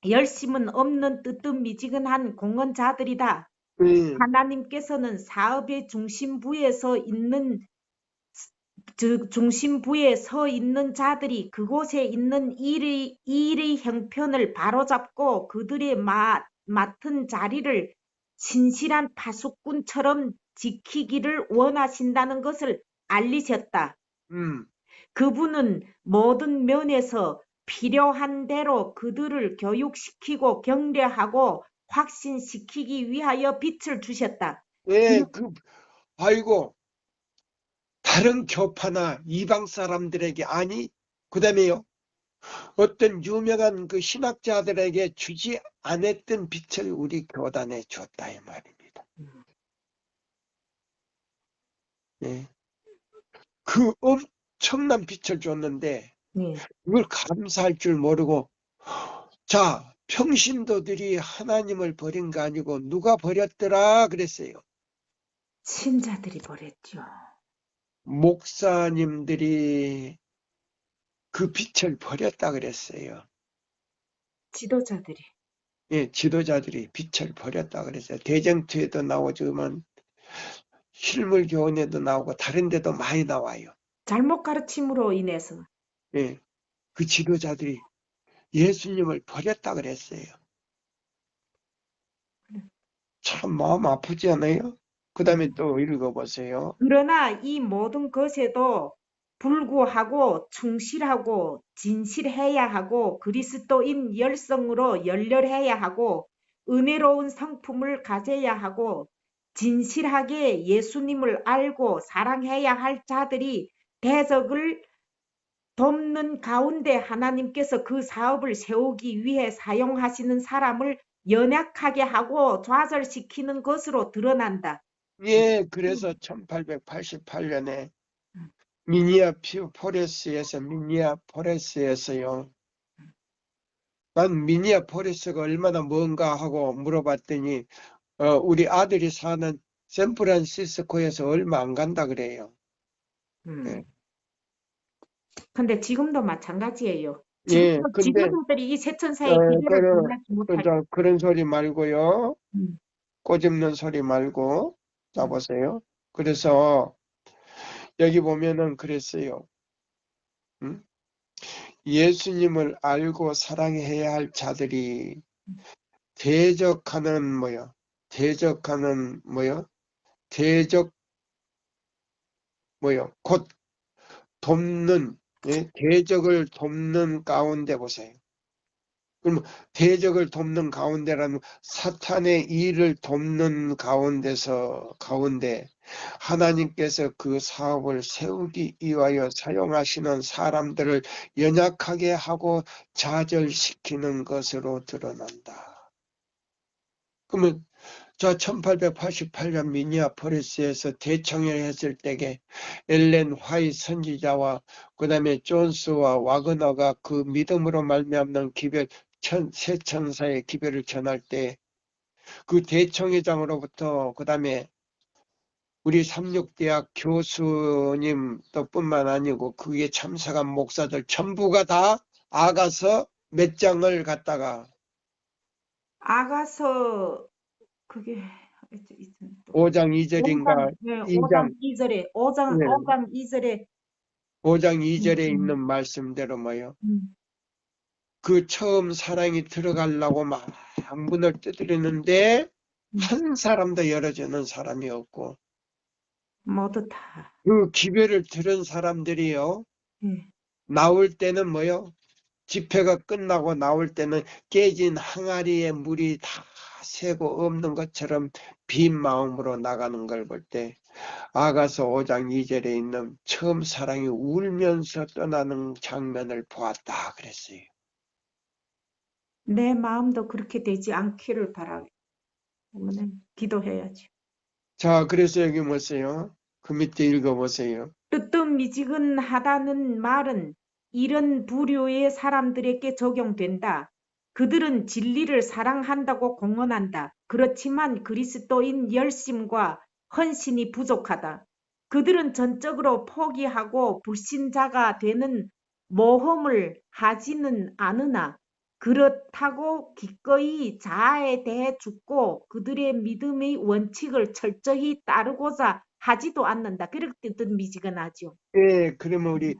[SPEAKER 2] 열심은 없는 뜨뜻미지근한 공언자들이다. 하나님께서는 사업의 중심부에 서 있는 자들이 그곳에 있는 일의 형편을 바로잡고 그들의 맡은 자리를 신실한 파수꾼처럼 지키기를 원하신다는 것을 알리셨다. 그분은 모든 면에서 필요한 대로 그들을 교육시키고 격려하고 확신시키기 위하여 빛을 주셨다.
[SPEAKER 1] 예, 아이고, 다른 교파나 이방 사람들에게 아니, 그 다음에요. 어떤 유명한 그 신학자들에게 주지 않았던 빛을 우리 교단에 줬다 이 말입니다. 예. 그 엄청난 빛을 줬는데 그걸 감사할 줄 모르고 자, 평신도들이 하나님을 버린 거 아니고 누가 버렸더라 그랬어요.
[SPEAKER 2] 신자들이 버렸죠.
[SPEAKER 1] 목사님들이 그 빛을 버렸다 그랬어요.
[SPEAKER 2] 지도자들이.
[SPEAKER 1] 예, 지도자들이 빛을 버렸다 그랬어요. 대정투에도 나오지만 실물교훈에도 나오고 다른 데도 많이 나와요.
[SPEAKER 2] 잘못 가르침으로 인해서.
[SPEAKER 1] 예, 그 지도자들이 예수님을 버렸다 그랬어요. 참 마음 아프지 않아요? 그 다음에 또 읽어보세요.
[SPEAKER 2] 그러나 이 모든 것에도 불구하고 충실하고 진실해야 하고 그리스도인 열성으로 열렬해야 하고 은혜로운 성품을 가져야 하고 진실하게 예수님을 알고 사랑해야 할 자들이 대적을 돕는 가운데 하나님께서 그 사업을 세우기 위해 사용하시는 사람을 연약하게 하고 좌절시키는 것으로 드러난다.
[SPEAKER 1] 예, 그래서 1888년에 미니아포리스에서요. 난 미니아포리스가 얼마나 먼가 하고 물어봤더니 우리 아들이 사는 샌프란시스코에서 얼마 안 간다 그래요. 예,
[SPEAKER 2] 근데 지금도 마찬가지예요.
[SPEAKER 1] 예,
[SPEAKER 2] 지금도
[SPEAKER 1] 근데
[SPEAKER 2] 지도자들이 이 세천사의 기회를 만나지 못할
[SPEAKER 1] 그런 소리 말고요.
[SPEAKER 2] 음,
[SPEAKER 1] 꼬집는 소리 말고. 자,
[SPEAKER 2] 음,
[SPEAKER 1] 보세요. 그래서 여기 보면은 그랬어요. 음? 예수님을 알고 사랑해야 할 자들이 대적하는 뭐요? 대적하는 뭐요? 대적 뭐요? 곧 돕는, 예? 대적을 돕는 가운데 보세요. 그럼 대적을 돕는 가운데라는 사탄의 일을 돕는 가운데 하나님께서 그 사업을 세우기 위하여 사용하시는 사람들을 연약하게 하고 좌절시키는 것으로 드러난다. 그러면 저 1888년 미니아포리스에서 대청회를 했을 때에 엘렌 화이트 선지자와 그 다음에 존스와 와그너가 그 믿음으로 말미암는 기별 새 천사의 기별을 전할 때 그 대청회장으로부터 그 다음에 우리 삼육대학 교수님 뿐만 아니고 그에 참석한 목사들 전부가 다 아가서 몇 장을 갖다가
[SPEAKER 2] 아가서 그게
[SPEAKER 1] 5장 2절인가
[SPEAKER 2] 5장
[SPEAKER 1] 2장
[SPEAKER 2] 2절에 5장 2절에
[SPEAKER 1] 5장 2절에 있는 말씀대로 뭐요? 그 처음 사랑이 들어가려고 막 문을 두드리는데 한 사람도 열어주는 사람이 없고
[SPEAKER 2] 모두 다
[SPEAKER 1] 그 기별을 들은 사람들이요.
[SPEAKER 2] 예.
[SPEAKER 1] 나올 때는 뭐요? 집회가 끝나고 나올 때는 깨진 항아리에 물이 다 새고 없는 것처럼 빈 마음으로 나가는 걸 볼 때 아가서 5장 2절에 있는 처음 사랑이 울면서 떠나는 장면을 보았다 그랬어요.
[SPEAKER 2] 내 마음도 그렇게 되지 않기를 바라고 기도해야지.
[SPEAKER 1] 자, 그래서 여기 보세요. 그 밑에 읽어보세요.
[SPEAKER 2] 뜨뜻미지근하다는 말은 이런 부류의 사람들에게 적용된다. 그들은 진리를 사랑한다고 공언한다. 그렇지만 그리스도인 열심과 헌신이 부족하다. 그들은 전적으로 포기하고 불신자가 되는 모험을 하지는 않으나 그렇다고 기꺼이 자아에 대해 죽고 그들의 믿음의 원칙을 철저히 따르고자 하지도 않는다. 그렇게 뜻미지근하죠.
[SPEAKER 1] 예, 그러면 우리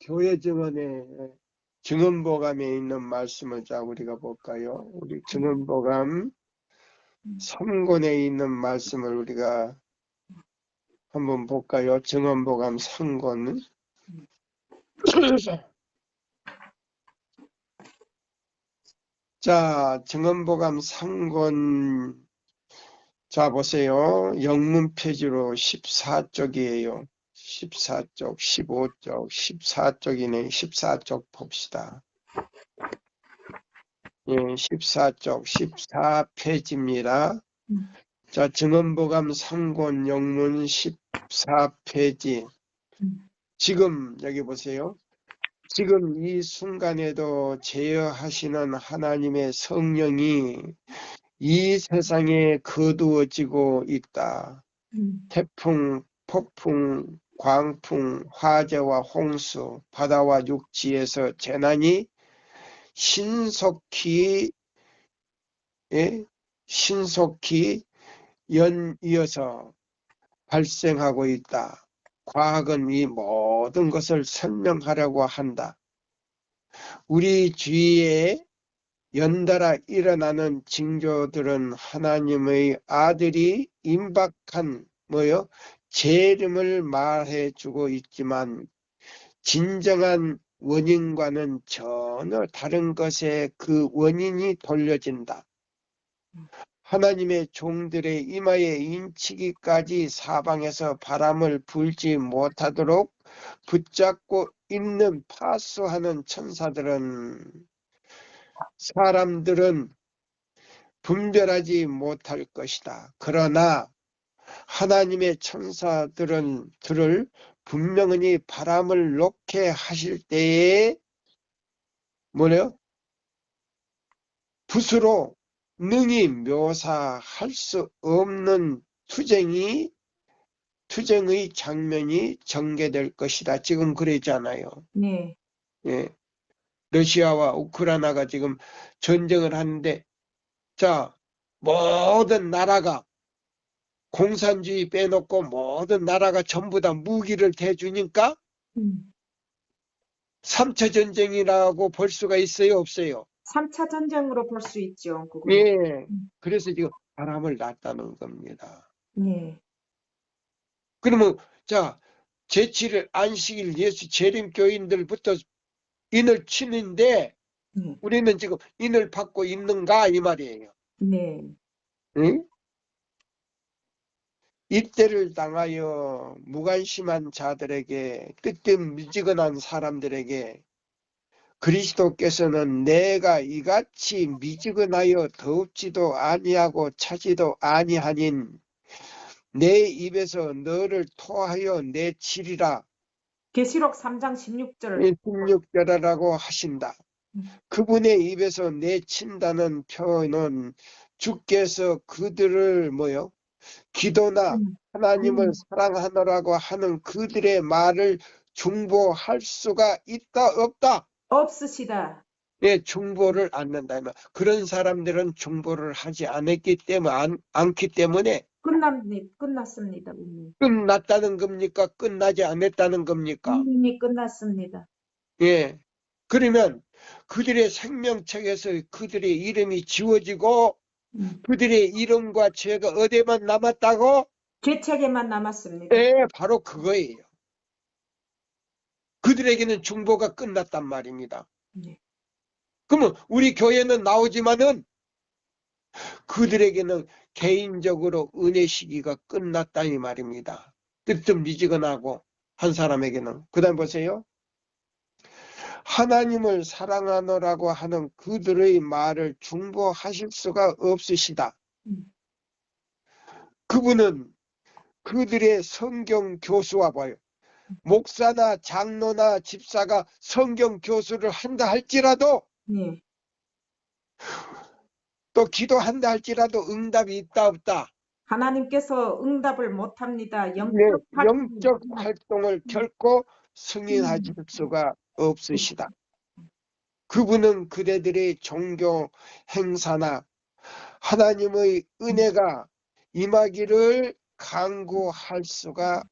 [SPEAKER 1] 교회 증언에 증언보감에 있는 말씀을 자 우리가 볼까요? 우리 증언보감 3권에 있는 말씀을 우리가 한번 볼까요? 증언보감 3권. 자, 증언보감 3권. 자, 보세요. 영문 페이지로 14쪽이에요. 14쪽, 15쪽, 14쪽이네. 14쪽 봅시다. 예, 14쪽, 14페이지입니다. 자, 증언보감 3권 영문 14페이지. 지금 여기 보세요. 지금 이 순간에도 제어하시는 하나님의 성령이 이 세상에 거두어지고 있다. 태풍, 폭풍, 광풍, 화재와 홍수, 바다와 육지에서 재난이 신속히 연이어서 발생하고 있다. 과학은 이 모든 것을 설명하려고 한다. 우리 주위에 연달아 일어나는 징조들은 하나님의 아들이 임박한 재림을 말해주고 있지만 진정한 원인과는 전혀 다른 것에 그 원인이 돌려진다. 하나님의 종들의 이마에 인치기까지 사방에서 바람을 불지 못하도록 붙잡고 있는 파수하는 사람들은 분별하지 못할 것이다. 그러나 하나님의 천사들을 분명히 바람을 놓게 하실 때에 붓으로 능히 묘사할 수 없는 투쟁의 장면이 전개될 것이다. 지금 그랬잖아요.
[SPEAKER 2] 네.
[SPEAKER 1] 예. 러시아와 우크라이나가 지금 전쟁을 하는데, 자, 모든 나라가 공산주의 빼놓고 모든 나라가 전부 다 무기를 대주니까 3차 전쟁이라고 볼 수가 있어요, 없어요?
[SPEAKER 2] 3차 전쟁으로 볼 수 있죠. 그건.
[SPEAKER 1] 예. 그래서 지금 바람을 놨다는 겁니다.
[SPEAKER 2] 네.
[SPEAKER 1] 그러면 자, 제7일 안식일 예수 재림 교인들부터 인을 치는데
[SPEAKER 2] 네.
[SPEAKER 1] 우리는 지금 인을 받고 있는가 이 말이에요.
[SPEAKER 2] 네.
[SPEAKER 1] 응? 이때를 당하여 무관심한 자들에게 뜨뜻미지근한 사람들에게 그리스도께서는 내가 이같이 미지근하여 더웁지도 아니하고 차지도 아니하닌 내 입에서 너를 토하여 내치리라
[SPEAKER 2] 계시록 3장 16절.
[SPEAKER 1] 16절이라고 하신다. 그분의 입에서 내친다는 표현은 주께서 그들을 기도나 하나님을 사랑하노라고 하는 그들의 말을 중보할 수가 있다 없다?
[SPEAKER 2] 없으시다.
[SPEAKER 1] 예, 중보를 않는다. 그런 사람들은 중보를 하지 않기 때문에
[SPEAKER 2] 끝났습니다.
[SPEAKER 1] 끝났다는 겁니까? 끝나지 않았다는 겁니까?
[SPEAKER 2] 이미 끝났습니다.
[SPEAKER 1] 예. 그러면 그들의 생명책에서 그들의 이름이 지워지고 그들의 이름과 죄가 어디에만 남았다고?
[SPEAKER 2] 죄책에만 남았습니다.
[SPEAKER 1] 예, 바로 그거예요. 그들에게는 중보가 끝났단 말입니다.
[SPEAKER 2] 네.
[SPEAKER 1] 그러면 우리 교회는 나오지만은 그들에게는 개인적으로 은혜 시기가 끝났다 이 말입니다. 뜨뜻미지근하고 한 사람에게는. 그 다음 보세요. 하나님을 사랑하노라고 하는 그들의 말을 중보하실 수가 없으시다. 그분은 그들의 성경 교수와 봐요. 목사나 장로나 집사가 성경 교수를 한다 할지라도
[SPEAKER 2] 네.
[SPEAKER 1] 또 기도한다 할지라도 응답이 있다 없다.
[SPEAKER 2] 하나님께서 응답을 못합니다.
[SPEAKER 1] 네,
[SPEAKER 2] 영적
[SPEAKER 1] 영적 활동을 결코 승인하실 수가 없으시다. 그분은 그대들의 종교 행사나 하나님의 은혜가 임하기를 간구할 수가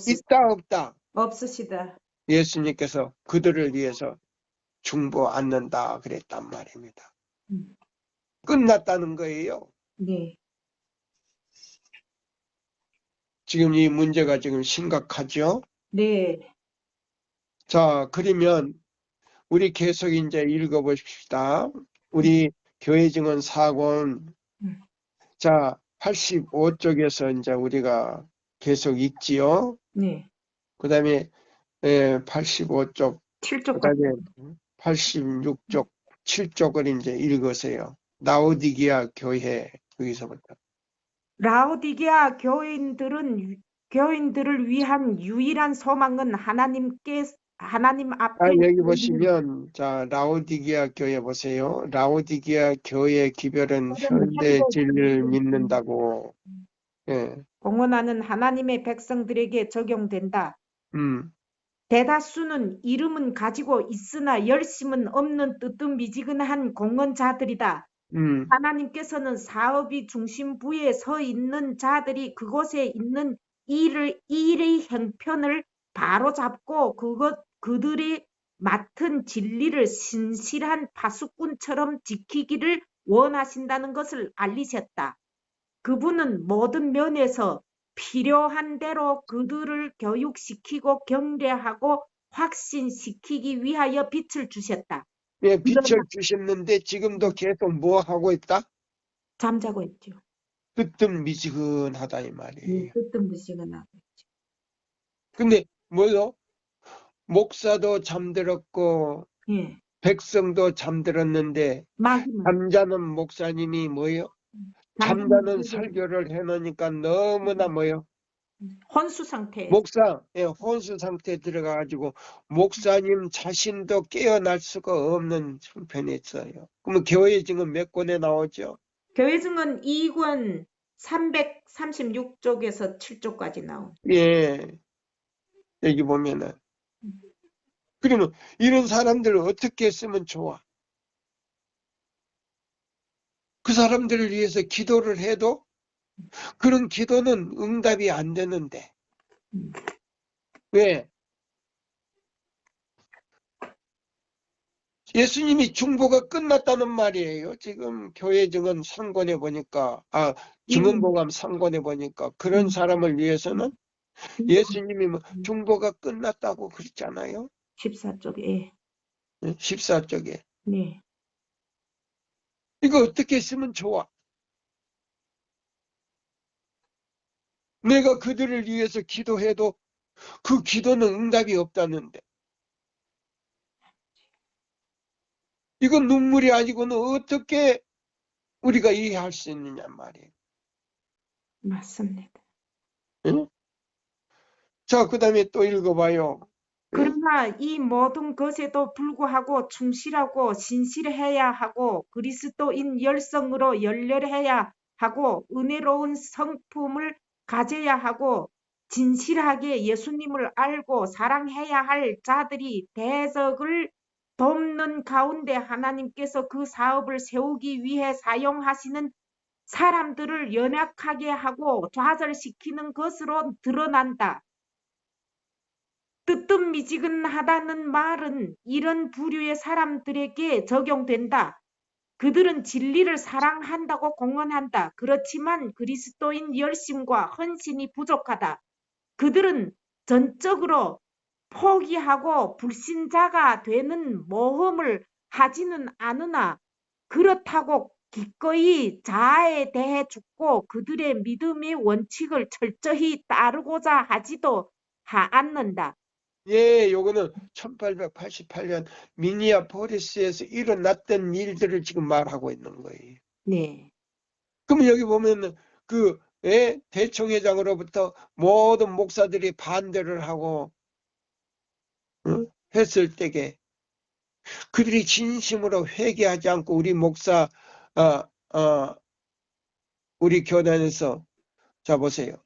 [SPEAKER 1] 있다 없다.
[SPEAKER 2] 없으시다.
[SPEAKER 1] 예수님께서 그들을 위해서 중보 않는다 그랬단 말입니다. 끝났다는 거예요.
[SPEAKER 2] 네.
[SPEAKER 1] 지금 이 문제가 지금 심각하죠?
[SPEAKER 2] 네.
[SPEAKER 1] 자, 그러면 우리 계속 이제 읽어봅시다. 우리 교회 증언 4권 자 85쪽에서 이제 우리가 계속 읽지요.
[SPEAKER 2] 네.
[SPEAKER 1] 그 다음에 85쪽,
[SPEAKER 2] 7쪽.
[SPEAKER 1] 그 다음에 86쪽, 7쪽을 이제 읽으세요. 라오디기아 교회 여기서부터.
[SPEAKER 2] 라오디게아 교인들을 위한 유일한 소망은 하나님 앞에
[SPEAKER 1] 여기 보시면 자 라오디기아 교회 보세요. 라오디기아 교회 기별은 현대 진리를 믿는다고. 예.
[SPEAKER 2] 공언하는 하나님의 백성들에게 적용된다. 대다수는 이름은 가지고 있으나 열심은 없는 뜨뜻미지근한 공언자들이다. 하나님께서는 사업이 중심부에 서 있는 자들이 그곳에 있는 일의 형편을 바로잡고 그들의 맡은 진리를 신실한 파수꾼처럼 지키기를 원하신다는 것을 알리셨다. 그분은 모든 면에서 필요한 대로 그들을 교육시키고 경례하고 확신시키기 위하여 빛을 주셨다.
[SPEAKER 1] 예, 빛을
[SPEAKER 2] 그러나
[SPEAKER 1] 주셨는데 지금도 계속 뭐 하고 있다?
[SPEAKER 2] 잠자고 있죠.
[SPEAKER 1] 뜨뜻미지근하다 이 말이에요.
[SPEAKER 2] 뜨뜻미지근하고 있죠.
[SPEAKER 1] 근데 뭐요? 목사도 잠들었고
[SPEAKER 2] 예,
[SPEAKER 1] 백성도 잠들었는데
[SPEAKER 2] 마귀는
[SPEAKER 1] 잠자는 목사님이 뭐요?
[SPEAKER 2] 잠자는
[SPEAKER 1] 잠자는
[SPEAKER 2] 설교,
[SPEAKER 1] 설교를 해놓으니까 너무나 뭐요?
[SPEAKER 2] 혼수 상태에
[SPEAKER 1] 목사, 예, 혼수 상태에 들어가가지고 목사님 자신도 깨어날 수가 없는 형편이 있어요. 그러면 교회 지금 몇 권에 나오죠?
[SPEAKER 2] 교회증은 2권 336쪽에서 7쪽까지 나온.
[SPEAKER 1] 예, 여기 보면은. 그러면 이런 사람들을 어떻게 했으면 좋아? 그 사람들을 위해서 기도를 해도 그런 기도는 응답이 안 되는데. 왜? 예수님이 중보가 끝났다는 말이에요. 지금 교회 증언 3권에 보니까, 증언보감 3권에 보니까 그런 사람을 위해서는 예수님이 뭐 중보가 끝났다고 그랬잖아요.
[SPEAKER 2] 14쪽에.
[SPEAKER 1] 14쪽에.
[SPEAKER 2] 네.
[SPEAKER 1] 이거 어떻게 했으면 좋아? 내가 그들을 위해서 기도해도 그 기도는 응답이 없다는데. 이건 눈물이 아니고는 어떻게 우리가 이해할 수 있느냐 말이에요.
[SPEAKER 2] 맞습니다.
[SPEAKER 1] 응? 자, 그 다음에 또 읽어봐요.
[SPEAKER 2] 그러나 이 모든 것에도 불구하고 충실하고 신실해야 하고 그리스도인 열성으로 열렬해야 하고 은혜로운 성품을 가져야 하고 진실하게 예수님을 알고 사랑해야 할 자들이 대적을 돕는 가운데 하나님께서 그 사업을 세우기 위해 사용하시는 사람들을 연약하게 하고 좌절시키는 것으로 드러난다. 뜨뜻미지근하다는 말은 이런 부류의 사람들에게 적용된다. 그들은 진리를 사랑한다고 공언한다. 그렇지만 그리스도인 열심과 헌신이 부족하다. 그들은 전적으로 포기하고 불신자가 되는 모험을 하지는 않으나 그렇다고 기꺼이 자아에 대해 죽고 그들의 믿음의 원칙을 철저히 따르고자 하지도 않는다.
[SPEAKER 1] 예, 요거는 1888년 미니아포리스에서 일어났던 일들을 지금 말하고 있는 거예요.
[SPEAKER 2] 네.
[SPEAKER 1] 그럼 여기 보면 그 대총회장으로부터 모든 목사들이 반대를 하고 했을 때에 그들이 진심으로 회개하지 않고 우리 목사 우리 교단에서 자 보세요.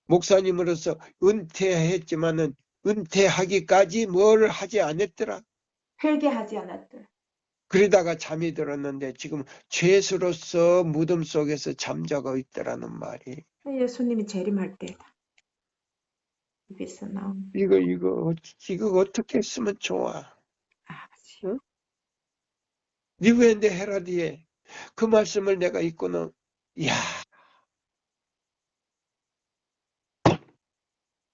[SPEAKER 1] 목사님으로서 은퇴했지만은 은퇴하기까지 뭘 하지 않았더라.
[SPEAKER 2] 회개하지 않았더라.
[SPEAKER 1] 그러다가 잠이 들었는데 지금 죄수로서 무덤 속에서 잠자고 있더라는 말이.
[SPEAKER 2] 예수님이 재림할 때다. 입에서 나온
[SPEAKER 1] 이거 어떻게 했으면 좋아?
[SPEAKER 2] 아버지.
[SPEAKER 1] 응? 리브엔데 헤라디에 그 말씀을 내가 읽고는 이야,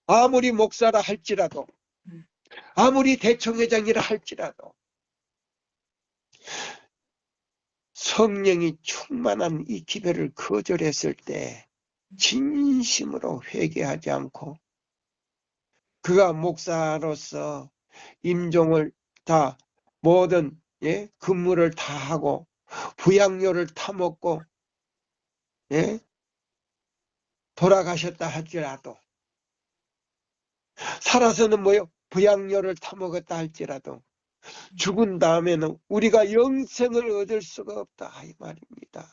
[SPEAKER 1] 아무리 목사라 할지라도 아무리 대총회장이라 할지라도 성령이 충만한 이 기회를 거절했을 때 진심으로 회개하지 않고 그가 목사로서 임종을 다 모든 근무를 다 하고 부양료를 타먹고 돌아가셨다 할지라도 살아서는 뭐요? 부양료를 타먹었다 할지라도 죽은 다음에는 우리가 영생을 얻을 수가 없다 이 말입니다.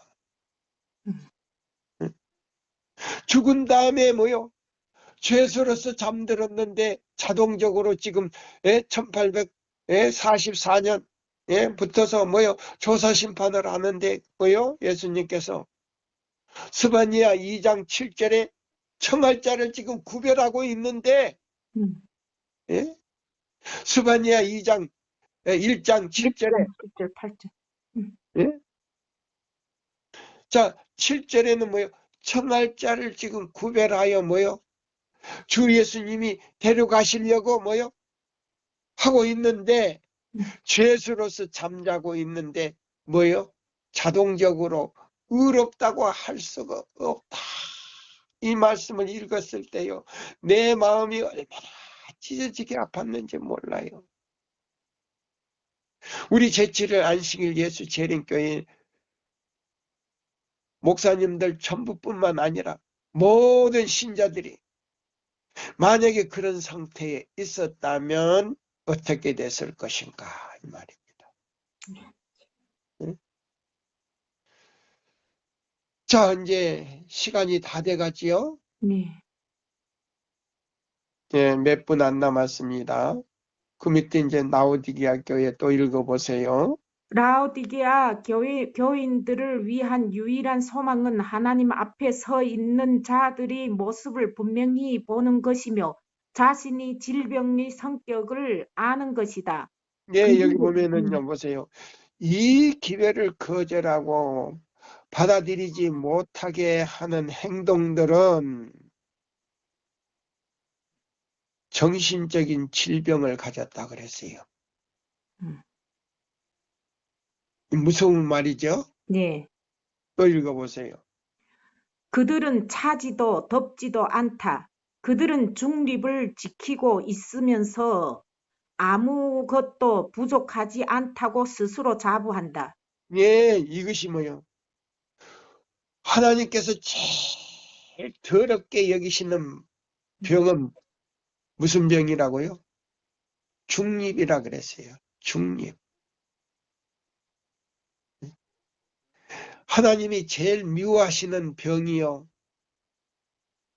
[SPEAKER 1] 죽은 다음에 뭐요? 죄수로서 잠들었는데 자동적으로 지금 1844년 붙어서 뭐요? 조사 심판을 하는데 뭐요? 예수님께서 스바니아 2장 7절에 청할자를 지금 구별하고 있는데 스바냐 2장 1장 7절에
[SPEAKER 2] 7절, 8절.
[SPEAKER 1] 예? 자 7절에는 뭐요? 청할 자를 지금 구별하여 뭐요? 주 예수님이 데려가시려고 뭐요? 하고 있는데 죄수로서 잠자고 있는데 뭐요? 자동적으로 의롭다고 할 수가 없다. 이 말씀을 읽었을 때요. 내 마음이 얼마나 찢어지게 아팠는지 몰라요. 우리 제7일 안식일 예수 재림교회 목사님들 전부뿐만 아니라 모든 신자들이 만약에 그런 상태에 있었다면 어떻게 됐을 것인가 이 말입니다. 응? 자 이제 시간이 다 돼가지요.
[SPEAKER 2] 네.
[SPEAKER 1] 네, 몇 분 안 남았습니다. 그 밑에 이제 라오디게아 교회 또 읽어보세요.
[SPEAKER 2] 라오디게아 교인들을 위한 유일한 소망은 하나님 앞에 서 있는 자들이 모습을 분명히 보는 것이며 자신이 질병의 성격을 아는 것이다.
[SPEAKER 1] 네, 여기 보면은요, 보세요. 이 기회를 거절하고 받아들이지 못하게 하는 행동들은 정신적인 질병을 가졌다 그랬어요. 무서운 말이죠?
[SPEAKER 2] 네.
[SPEAKER 1] 또 읽어보세요.
[SPEAKER 2] 그들은 차지도 덥지도 않다. 그들은 중립을 지키고 있으면서 아무것도 부족하지 않다고 스스로 자부한다.
[SPEAKER 1] 예, 이것이 뭐요? 하나님께서 제일 더럽게 여기시는 병은 무슨 병이라고요? 중립이라 그랬어요. 중립. 하나님이 제일 미워하시는 병이요.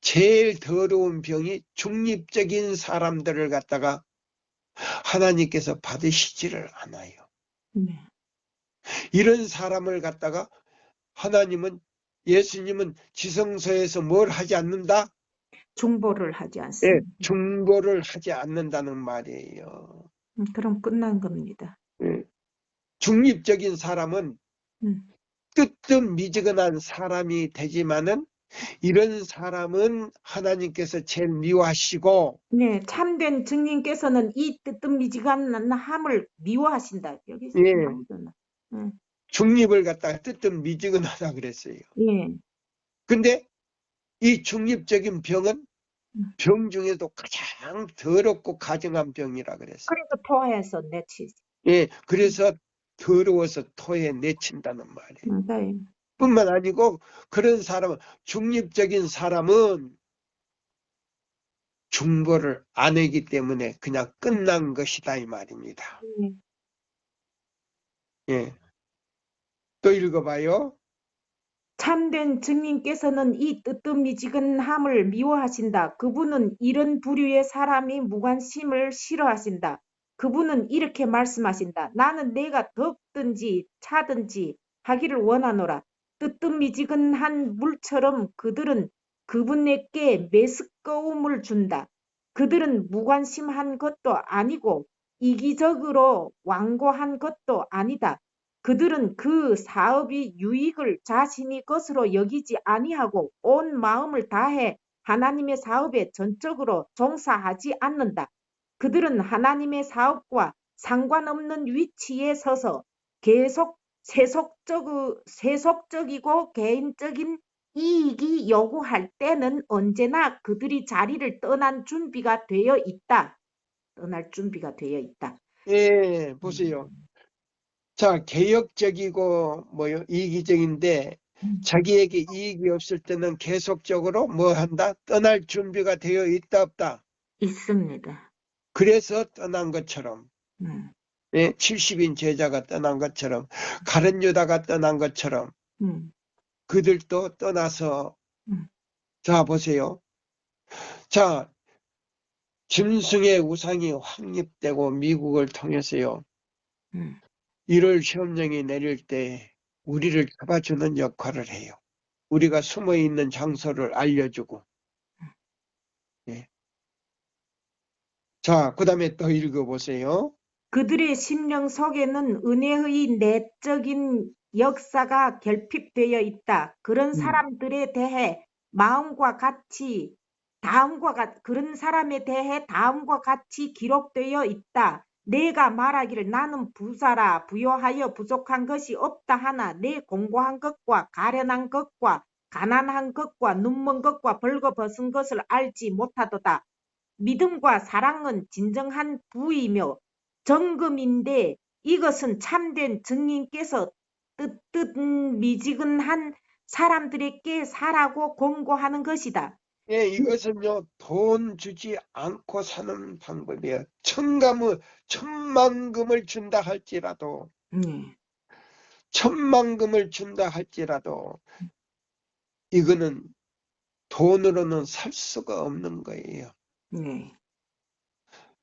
[SPEAKER 1] 제일 더러운 병이 중립적인 사람들을 갖다가 하나님께서 받으시지를 않아요.
[SPEAKER 2] 네.
[SPEAKER 1] 이런 사람을 갖다가 하나님은 예수님은 지성소에서 뭘 하지 않는다?
[SPEAKER 2] 중보를 하지
[SPEAKER 1] 예,
[SPEAKER 2] 않습니다.
[SPEAKER 1] 중보를 하지 않는다는 말이에요.
[SPEAKER 2] 그럼 끝난 겁니다.
[SPEAKER 1] 예. 중립적인 사람은 뜨뜻미지근한 사람이 되지만은 이런 사람은 하나님께서 제일 미워하시고
[SPEAKER 2] 네, 참된 증인께서는 이 뜨뜻미지근한 함을 미워하신다. 여기
[SPEAKER 1] 예,
[SPEAKER 2] 나오잖아.
[SPEAKER 1] 중립을 갖다가 뜨뜻미지근하다 그랬어요.
[SPEAKER 2] 예.
[SPEAKER 1] 근데 이 중립적인 병은 병 중에도 가장 더럽고 가증한 병이라 그랬어요.
[SPEAKER 2] 그래서 토해서 내치지.
[SPEAKER 1] 예, 그래서 더러워서 토에 내친다는 말이에요.
[SPEAKER 2] 맞아요.
[SPEAKER 1] 뿐만 아니고 그런 사람은 중립적인 사람은 중보를 안 하기 때문에 그냥 끝난 것이다 이 말입니다. 예. 또 읽어봐요.
[SPEAKER 2] 참된 증인께서는 이 뜨뜻미지근함을 미워하신다. 그분은 이런 부류의 사람이 무관심을 싫어하신다. 그분은 이렇게 말씀하신다. 나는 내가 덥든지 차든지 하기를 원하노라. 뜨뜻미지근한 물처럼 그들은 그분에게 메스꺼움을 준다. 그들은 무관심한 것도 아니고 이기적으로 완고한 것도 아니다. 그들은 그 사업이 유익을 자신이 것으로 여기지 아니하고 온 마음을 다해 하나님의 사업에 전적으로 종사하지 않는다. 그들은 하나님의 사업과 상관없는 위치에 서서 계속 세속적이고 개인적인 이익이 요구할 때는 언제나 그들이 자리를 떠날 준비가 되어 있다.
[SPEAKER 1] 예, 보세요. 자, 개혁적이고 뭐요? 이기적인데 자기에게 이익이 없을 때는 계속적으로 뭐 한다? 떠날 준비가 되어 있다 없다?
[SPEAKER 2] 있습니다.
[SPEAKER 1] 그래서 떠난 것처럼 예, 70인 제자가 떠난 것처럼 가룟 유다가 떠난 것처럼 그들도 떠나서 자 보세요. 자 짐승의 우상이 확립되고 미국을 통해서요. 1월 시험령이 내릴 때 우리를 잡아주는 역할을 해요. 우리가 숨어있는 장소를 알려주고 예. 자, 그 다음에 또 읽어보세요.
[SPEAKER 2] 그들의 심령 속에는 은혜의 내적인 역사가 결핍되어 있다. 그런 사람들에 대해 그런 사람에 대해 다음과 같이 기록되어 있다. 내가 말하기를 나는 부자라 부요하여 부족한 것이 없다 하나 내 공고한 것과 가련한 것과 가난한 것과 눈먼 것과 벌거벗은 것을 알지 못하도다. 믿음과 사랑은 진정한 부이며 정금인데 이것은 참된 증인께서 뜨뜻미지근한 사람들에게 사라고 권고하는 것이다.
[SPEAKER 1] 예, 이것은요, 돈 주지 않고 사는 방법이에요. 천만금을 준다 할지라도,
[SPEAKER 2] 네,
[SPEAKER 1] 천만금을 준다 할지라도, 이거는 돈으로는 살 수가 없는 거예요.
[SPEAKER 2] 네,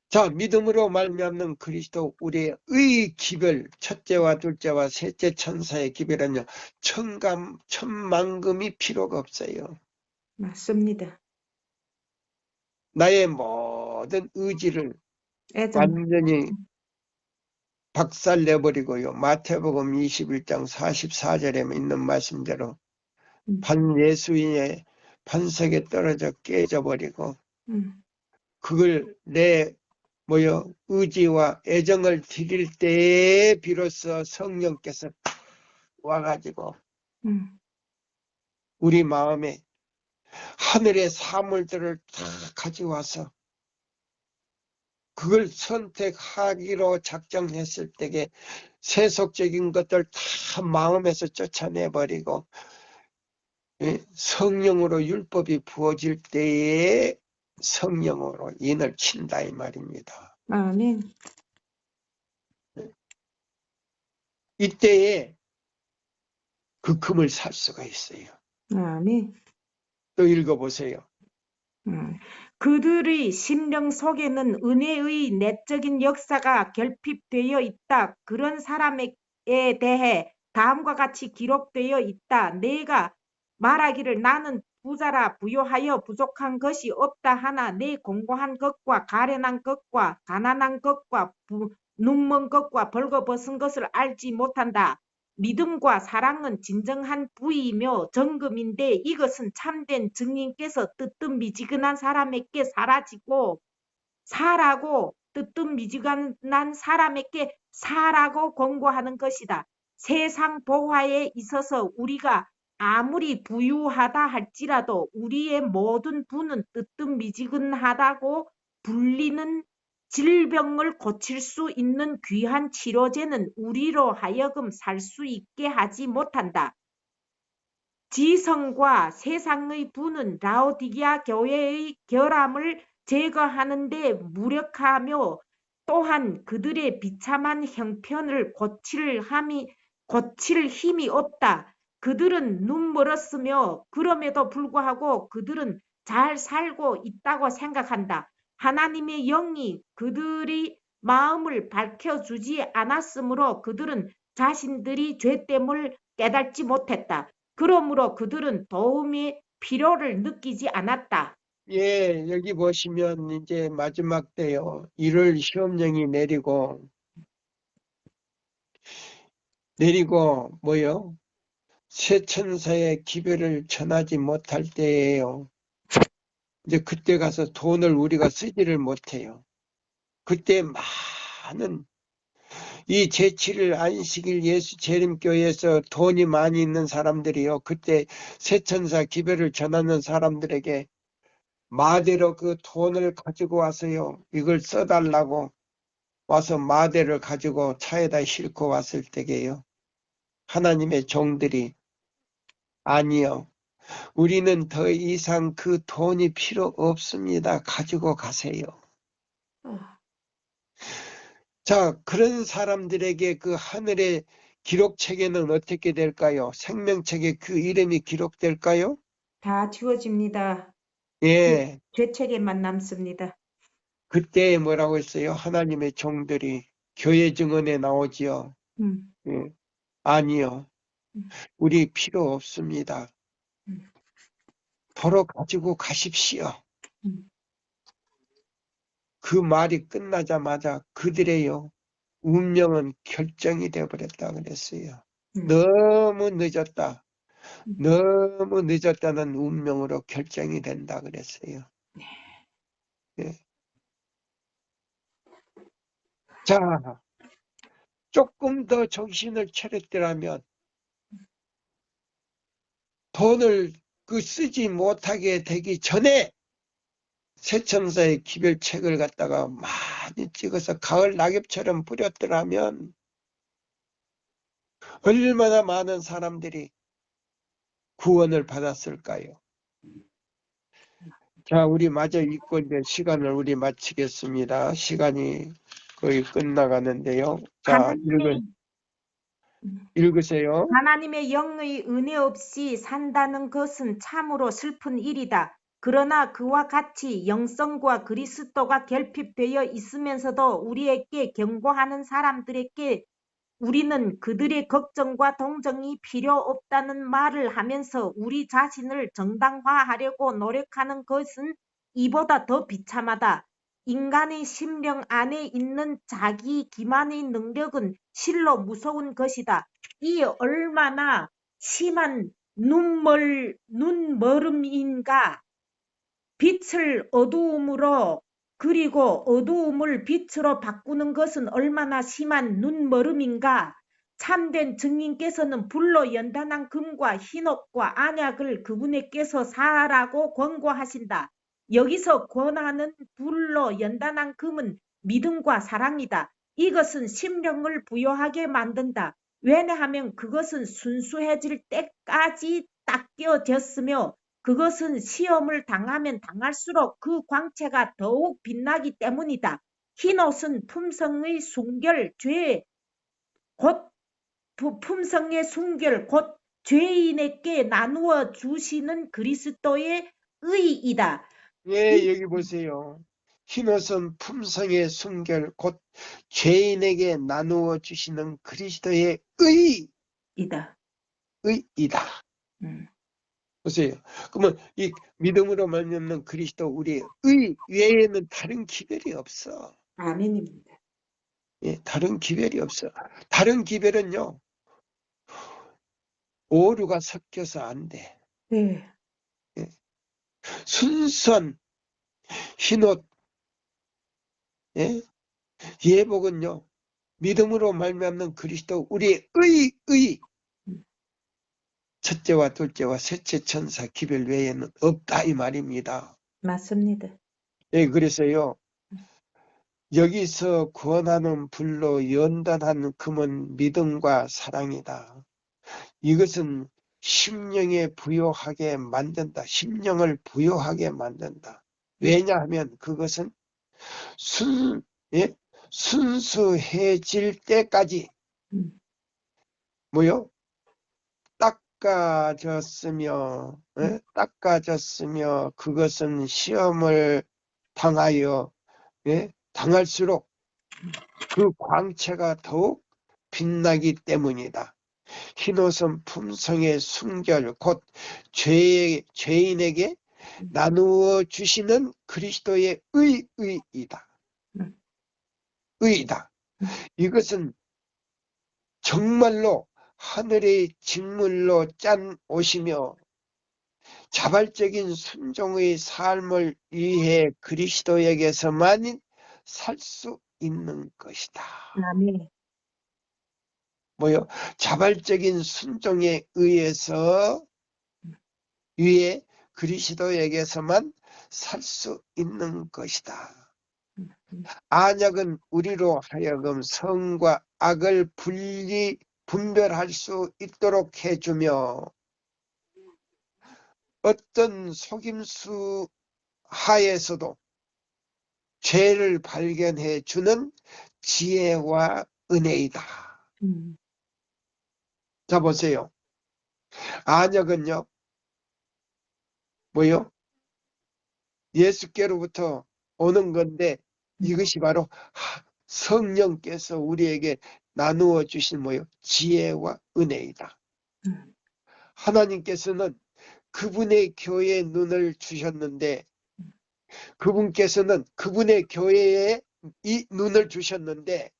[SPEAKER 1] 자, 믿음으로 말미암는 그리스도 우리의 기별, 첫째와 둘째와 셋째 천사의 기별은요, 천만금이 필요가 없어요.
[SPEAKER 2] 맞습니다.
[SPEAKER 1] 나의 모든 의지를
[SPEAKER 2] 애정,
[SPEAKER 1] 완전히 박살내버리고요. 마태복음 21장 44절에 있는 말씀대로
[SPEAKER 2] 음,
[SPEAKER 1] 예수인의 반석에 떨어져 깨져버리고
[SPEAKER 2] 음,
[SPEAKER 1] 그걸 내 의지와 애정을 드릴 때에 비로소 성령께서 와가지고
[SPEAKER 2] 음,
[SPEAKER 1] 우리 마음에 하늘의 사물들을 다 가져와서 그걸 선택하기로 작정했을 때에 세속적인 것들 다 마음에서 쫓아내버리고 성령으로 율법이 부어질 때에 성령으로 인을 친다 이 말입니다.
[SPEAKER 2] 아멘.
[SPEAKER 1] 이때에 그 금을 살 수가 있어요.
[SPEAKER 2] 아멘.
[SPEAKER 1] 또 읽어보세요.
[SPEAKER 2] 그들의 심령 속에는 은혜의 내적인 역사가 결핍되어 있다. 그런 사람에 대해 다음과 같이 기록되어 있다. 내가 말하기를 나는 부자라 부요하여 부족한 것이 없다 하나 내 공고한 것과 가련한 것과 가난한 것과 눈먼 것과 벌거벗은 것을 알지 못한다. 믿음과 사랑은 진정한 부이며 정금인데 이것은 참된 증인께서 뜨뜻미지근한 사람에게 뜨뜻미지근한 사람에게 사라고 권고하는 것이다. 세상 보화에 있어서 우리가 아무리 부유하다 할지라도 우리의 모든 부는 뜨뜻미지근하다고 불리는 질병을 고칠 수 있는 귀한 치료제는 우리로 하여금 살 수 있게 하지 못한다. 지성과 세상의 부는 라오디게아 교회의 결함을 제거하는 데 무력하며 또한 그들의 비참한 형편을 고칠 힘이 없다. 그들은 눈멀었으며 그럼에도 불구하고 그들은 잘 살고 있다고 생각한다. 하나님의 영이 그들의 마음을 밝혀주지 않았으므로 그들은 자신들이 죄됨을 깨닫지 못했다. 그러므로 그들은 도움의 필요를 느끼지 않았다.
[SPEAKER 1] 예, 여기 보시면 이제 마지막 때요. 1월 시험령이 내리고 새 천사의 기별을 전하지 못할 때예요. 이제 그때 가서 돈을 우리가 쓰지를 못해요. 그때 많은 이 제7일 안식일 예수 재림교회에서 돈이 많이 있는 사람들이요. 그때 새천사 기별을 전하는 사람들에게 마대로 그 돈을 가지고 와서요. 이걸 써달라고 와서 마대를 가지고 차에다 싣고 왔을 때게요. 하나님의 종들이 아니요. 우리는 더 이상 그 돈이 필요 없습니다. 가지고 가세요. 자, 그런 사람들에게 그 하늘의 기록책에는 어떻게 될까요? 생명책에 그 이름이 기록될까요?
[SPEAKER 2] 다 지워집니다.
[SPEAKER 1] 예,
[SPEAKER 2] 죄책에만 남습니다.
[SPEAKER 1] 그때 뭐라고 했어요? 하나님의 종들이 교회 증언에 나오지요.
[SPEAKER 2] 음,
[SPEAKER 1] 예, 아니요.
[SPEAKER 2] 음,
[SPEAKER 1] 우리 필요 없습니다.
[SPEAKER 2] 음,
[SPEAKER 1] 도로 가지고 가십시오.
[SPEAKER 2] 음.
[SPEAKER 1] 그 말이 끝나자마자 그들의요 운명은 결정이 되어버렸다 그랬어요. 너무 늦었다. 너무 늦었다는 운명으로 결정이 된다 그랬어요. 예. 자, 조금 더 정신을 차렸더라면 돈을 쓰지 못하게 되기 전에 새천사의 기별책을 갖다가 많이 찍어서 가을 낙엽처럼 뿌렸더라면 얼마나 많은 사람들이 구원을 받았을까요? 자, 우리 마저 읽고 이제 시간을 우리 마치겠습니다. 시간이 거의 끝나가는데요. 자, 읽으세요.
[SPEAKER 2] 하나님의 영의 은혜 없이 산다는 것은 참으로 슬픈 일이다. 그러나 그와 같이 영성과 그리스도가 결핍되어 있으면서도 우리에게 경고하는 사람들에게 우리는 그들의 걱정과 동정이 필요 없다는 말을 하면서 우리 자신을 정당화하려고 노력하는 것은 이보다 더 비참하다. 인간의 심령 안에 있는 자기 기만의 능력은 실로 무서운 것이다. 이 얼마나 심한 눈멀음인가. 빛을 어두움으로 그리고 어두움을 빛으로 바꾸는 것은 얼마나 심한 눈멀음인가. 참된 증인께서는 불로 연단한 금과 흰옷과 안약을 그분에게서 사라고 권고하신다. 여기서 권하는 불로 연단한 금은 믿음과 사랑이다. 이것은 심령을 부요하게 만든다. 왜냐하면 그것은 순수해질 때까지 닦여졌으며 그것은 시험을 당하면 당할수록 그 광채가 더욱 빛나기 때문이다. 흰옷은 품성의 순결, 곧 죄인에게 나누어 주시는 그리스도의 의이다.
[SPEAKER 1] 예, 여기 보세요. 흰옷은 품성의 순결, 곧 죄인에게 나누어 주시는 그리스도의
[SPEAKER 2] 이다.
[SPEAKER 1] 의이다. 보세요. 그러면 이 믿음으로 말미암는 그리스도 우리의 의 외에는 다른 기별이 없어.
[SPEAKER 2] 아멘입니다.
[SPEAKER 1] 예, 다른 기별이 없어. 다른 기별은요, 오류가 섞여서 안 돼.
[SPEAKER 2] 네.
[SPEAKER 1] 예. 순수한 흰옷, 예? 예복은요, 믿음으로 말미암는 그리스도 우리의 의 첫째와 둘째와 셋째 천사 기별 외에는 없다 이 말입니다.
[SPEAKER 2] 맞습니다.
[SPEAKER 1] 예, 그래서요, 여기서 권하는 불로 연단한 금은 믿음과 사랑이다. 이것은 심령에 부요하게 만든다. 심령을 부요하게 만든다. 왜냐하면 그것은 예? 순수해질 때까지 뭐요? 닦아졌으며 예? 닦아졌으며 그것은 시험을 당하여 예? 당할수록 그 광채가 더욱 빛나기 때문이다. 흰옷은 품성의 순결 곧 죄인에게 나누어 주시는 그리스도의 의이다. 의이다. 이것은 정말로 하늘의 직물로 짠 옷이며 자발적인 순종의 삶을 위해 그리스도에게서만 살 수 있는 것이다.
[SPEAKER 2] 아멘.
[SPEAKER 1] 뭐요? 자발적인 순종에 의해서 위에 그리스도에게서만 살 수 있는 것이다. 안약은 우리로 하여금 선과 악을 분별할 수 있도록 해주며 어떤 속임수 하에서도 죄를 발견해 주는 지혜와 은혜이다. 자 보세요. 안약은요. 뭐요? 예수께로부터 오는 건데 이것이 바로 성령께서 우리에게 나누어 주신 뭐요? 지혜와 은혜이다. 하나님께서는 그분의 교회의 눈을 주셨는데 그분께서는 그분의 교회에 이 눈을 주셨는데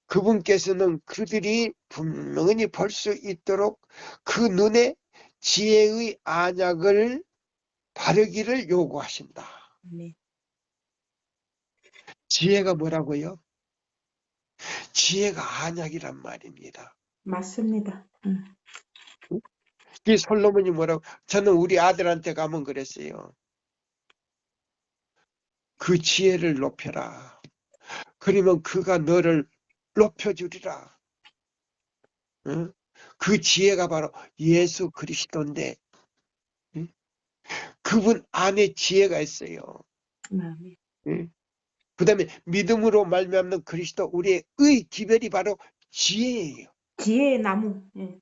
[SPEAKER 1] 그분께서는 그들이 분명히 볼 수 있도록 그 눈에 지혜의 안약을 바르기를 요구하신다.
[SPEAKER 2] 네.
[SPEAKER 1] 지혜가 뭐라고요? 지혜가 안약이란 말입니다.
[SPEAKER 2] 맞습니다.
[SPEAKER 1] 이 솔로몬이 뭐라고? 저는 우리 아들한테 가면 그랬어요. 그 지혜를 높여라. 그러면 그가 너를 높여주리라. 응? 그 지혜가 바로 예수 그리스도인데, 응? 그분 안에 지혜가 있어요. 응? 그 다음에 믿음으로 말미암는 그리스도, 우리의 의 기별이 바로 지혜예요.
[SPEAKER 2] 지혜의 나무. 예.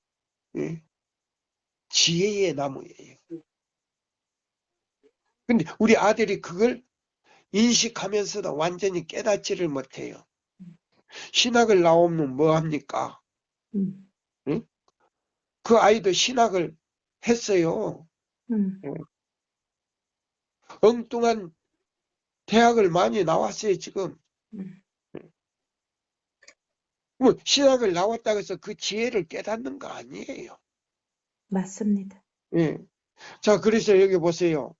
[SPEAKER 1] 응? 지혜의 나무예요. 근데 우리 아들이 그걸 인식하면서도 완전히 깨닫지를 못해요. 신학을 나오면 뭐합니까?
[SPEAKER 2] 음.
[SPEAKER 1] 응? 그 아이도 신학을 했어요.
[SPEAKER 2] 음.
[SPEAKER 1] 엉뚱한 대학을 많이 나왔어요, 지금.
[SPEAKER 2] 음.
[SPEAKER 1] 뭐 신학을 나왔다고 해서 그 지혜를 깨닫는 거 아니에요.
[SPEAKER 2] 맞습니다.
[SPEAKER 1] 예. 자, 그래서 여기 보세요.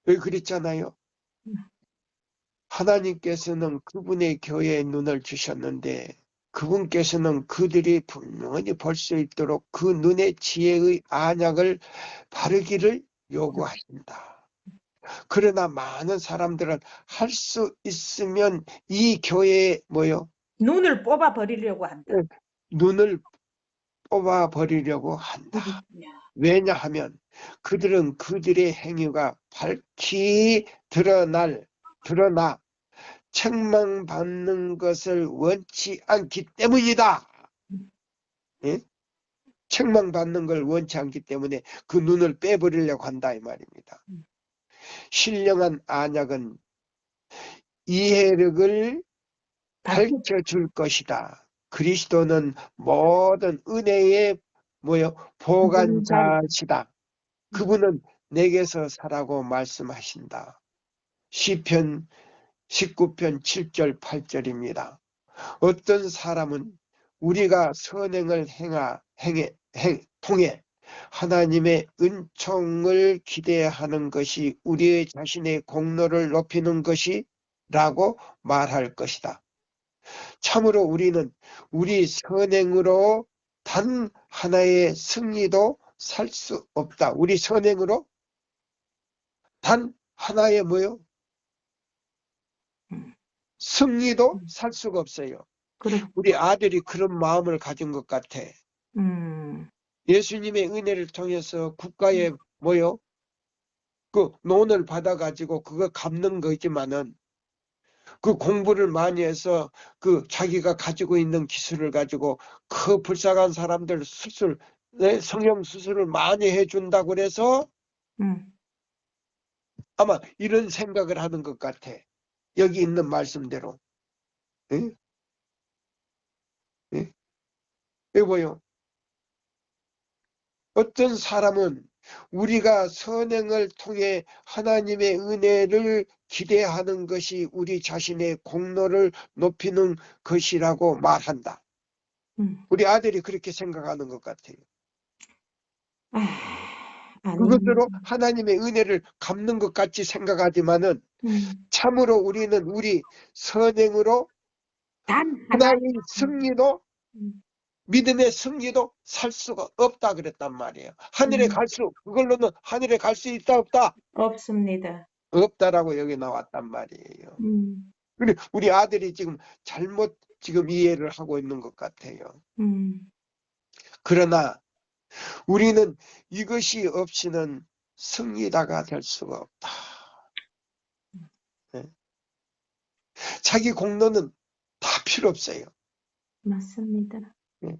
[SPEAKER 1] 여기 그랬잖아요.
[SPEAKER 2] 음.
[SPEAKER 1] 하나님께서는 그분의 교회에 눈을 주셨는데 그분께서는 그들이 분명히 볼 수 있도록 그 눈의 지혜의 안약을 바르기를 요구하신다. 그러나 많은 사람들은 할 수 있으면 이 교회에 뭐요?
[SPEAKER 2] 눈을 뽑아 버리려고 한다.
[SPEAKER 1] 눈을 뽑아 버리려고 한다. 왜냐하면 그들은 그들의 행위가 밝히 드러나 책망받는 것을 원치 않기 때문이다. 예? 책망받는 걸 원치 않기 때문에 그 눈을 빼버리려고 한다 이 말입니다. 신령한 안약은 이해력을 밝혀줄 것이다. 그리스도는 모든 은혜의 보관자시다. 그분은 내게서 사라고 말씀하신다. 시편 19편 7절 8절입니다. 어떤 사람은 우리가 선행을 통해 하나님의 은총을 기대하는 것이 우리 자신의 공로를 높이는 것이라고 말할 것이다. 참으로 우리는 우리 선행으로 단 하나의 승리도 살 수 없다. 우리 선행으로 단 하나의 승리도 살 수가 없어요. 우리 아들이 그런 마음을 가진 것 같아. 예수님의 은혜를 통해서 국가에 그 논을 받아가지고 그거 갚는 거지만은 그 공부를 많이 해서 그 자기가 가지고 있는 기술을 가지고 그 불쌍한 사람들 성형 수술을 많이 해준다고 그래서 아마 이런 생각을 하는 것 같아. 여기 있는 말씀대로. 예? 예? 여보요. 어떤 사람은 우리가 선행을 통해 하나님의 은혜를 기대하는 것이 우리 자신의 공로를 높이는 것이라고 말한다. 우리 아들이 그렇게 생각하는 것 같아요. 그것으로 하나님의 은혜를 갚는 것 같이 생각하지만은 참으로 우리는 우리 선행으로 하나님의 승리도 믿음의 승리도 살 수가 없다 그랬단 말이에요. 하늘에 그걸로는 하늘에 갈 수 있다 없다?
[SPEAKER 2] 없습니다.
[SPEAKER 1] 없다라고 여기 나왔단 말이에요. 근데 우리 아들이 지금 잘못 이해를 하고 있는 것 같아요. 그러나 우리는 이것이 없이는 승리자가 될 수가 없다. 네. 자기 공로는 다 필요 없어요.
[SPEAKER 2] 맞습니다.
[SPEAKER 1] 네.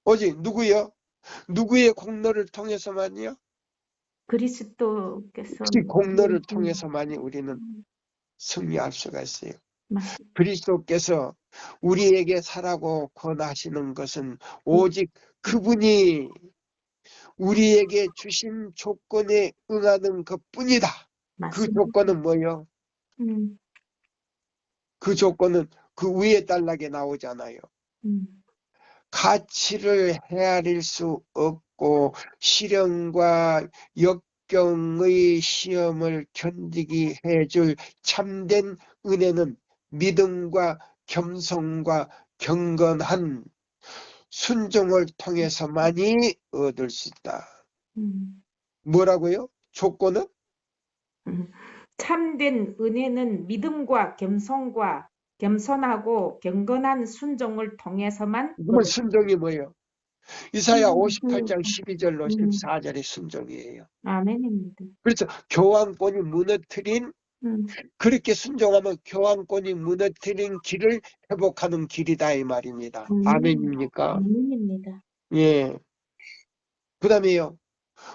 [SPEAKER 1] 오직 누구의 공로를 통해서만요?
[SPEAKER 2] 그리스도께서
[SPEAKER 1] 그 공로를 통해서만이 우리는 승리할 수가 있어요.
[SPEAKER 2] 맞습니다.
[SPEAKER 1] 그리스도께서 우리에게 사라고 권하시는 것은 오직 그분이 우리에게 주신 조건에 응하는 것뿐이다. 그
[SPEAKER 2] 맞습니다.
[SPEAKER 1] 조건은 뭐예요? 그 조건은 그 위에 단락에 나오잖아요. 가치를 헤아릴 수 없고 시련과 역경의 시험을 견디게 해줄 참된 은혜는 믿음과 겸손과 경건한 순종을 통해서만이 얻을 수 있다. 뭐라고요? 조건은?
[SPEAKER 2] 참된 은혜는 믿음과 겸손과 겸손하고 경건한 순종을 통해서만
[SPEAKER 1] 그러면 순종이 뭐예요? 이사야 58장 12절로
[SPEAKER 2] 음.
[SPEAKER 1] 14절이 순종이에요.
[SPEAKER 2] 아멘입니다.
[SPEAKER 1] 그래서 교환권이 무너뜨린, 그렇게 순종하면 교환권이 무너뜨린 길을 회복하는 길이다 이 말입니다. 아멘입니까?
[SPEAKER 2] 아멘입니다.
[SPEAKER 1] 예. 그 다음에요.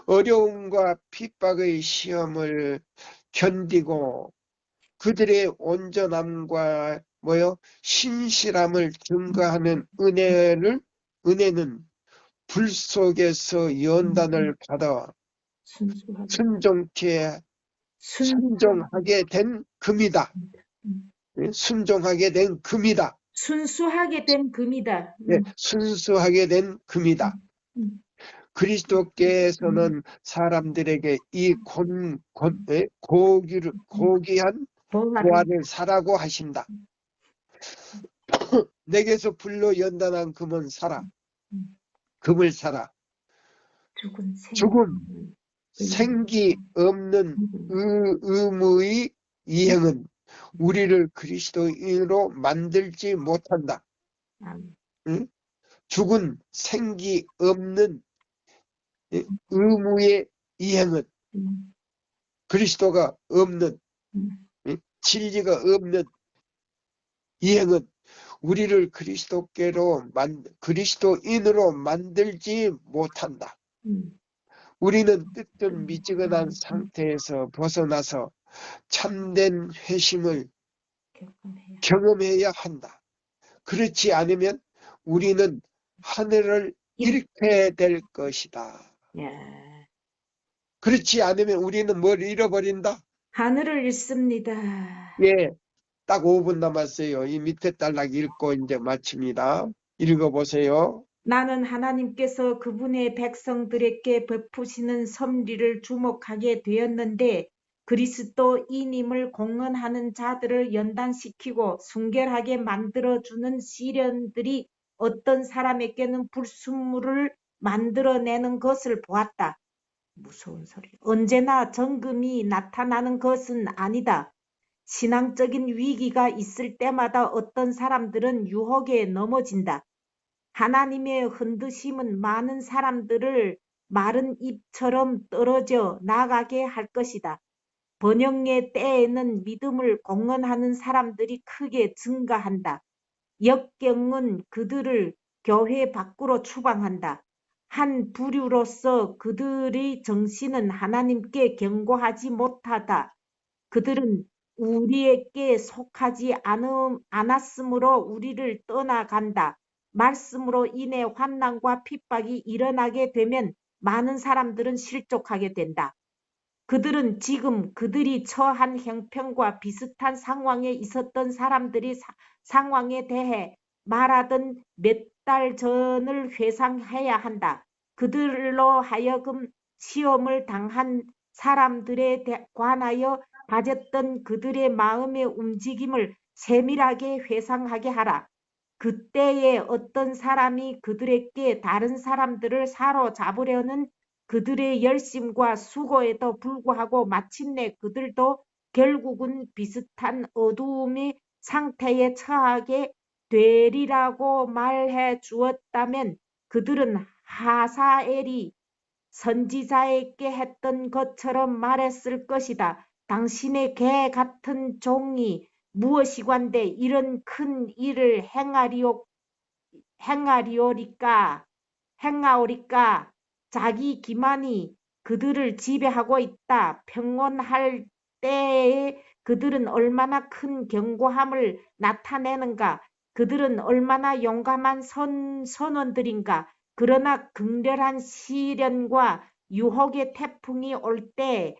[SPEAKER 1] 어려움과 핍박의 시험을 견디고 그들의 온전함과 신실함을 증거하는 은혜는 불 속에서 연단을 받아 순종하게 된 금이다. 예, 순종하게 된 금이다.
[SPEAKER 2] 순수하게 된 금이다.
[SPEAKER 1] 예, 순수하게 된 금이다. 그리스도께서는 사람들에게 이 고귀한 보화를 사라고 하신다. 내게서 불로 연단한 금은 사라. 금을 사라. 죽음, 생기 없는 의무의 이행은 우리를 그리스도인으로 만들지 못한다. 응? 죽은 생기 없는 의무의 이행은 그리스도가 없는 진리가 없는 이행은 우리를 그리스도인으로 만들지 못한다. 우리는 뜨뜻 미지근한 상태에서 벗어나서 참된 회심을 경험해야 한다. 그렇지 않으면 우리는 하늘을 잃게 될 것이다. 그렇지 않으면 우리는 뭘 잃어버린다?
[SPEAKER 2] 하늘을 잃습니다.
[SPEAKER 1] 예, 딱 5분 남았어요. 이 밑에 단락 읽고 이제 마칩니다. 읽어보세요.
[SPEAKER 2] 나는 하나님께서 그분의 백성들에게 베푸시는 섭리를 주목하게 되었는데 그리스도인임을 공언하는 자들을 연단시키고 순결하게 만들어주는 시련들이 어떤 사람에게는 불순물을 만들어내는 것을 보았다. 무서운 소리. 언제나 정금이 나타나는 것은 아니다. 신앙적인 위기가 있을 때마다 어떤 사람들은 유혹에 넘어진다. 하나님의 흔드심은 많은 사람들을 마른 잎처럼 떨어져 나가게 할 것이다. 번영의 때에는 믿음을 공언하는 사람들이 크게 증가한다. 역경은 그들을 교회 밖으로 추방한다. 한 부류로서 그들의 정신은 하나님께 경고하지 못하다. 그들은 우리에게 속하지 않았으므로 우리를 떠나간다. 말씀으로 인해 환난과 핍박이 일어나게 되면 많은 사람들은 실족하게 된다. 그들은 지금 그들이 처한 형편과 비슷한 상황에 있었던 사람들이 상황에 대해 말하던 몇 달 전을 회상해야 한다. 그들로 하여금 시험을 당한 사람들에 관하여 가졌던 그들의 마음의 움직임을 세밀하게 회상하게 하라. 그때에 어떤 사람이 그들에게 다른 사람들을 사로잡으려는 그들의 열심과 수고에도 불구하고 마침내 그들도 결국은 비슷한 어두움의 상태에 처하게 되리라고 말해 주었다면 그들은 하사엘이 선지자에게 했던 것처럼 말했을 것이다. 당신의 개 같은 종이 무엇이관데 이런 큰 일을 행하오리까 자기 기만이 그들을 지배하고 있다. 평온할 때에 그들은 얼마나 큰 견고함을 나타내는가. 그들은 얼마나 용감한 선원들인가. 그러나 극렬한 시련과 유혹의 태풍이 올 때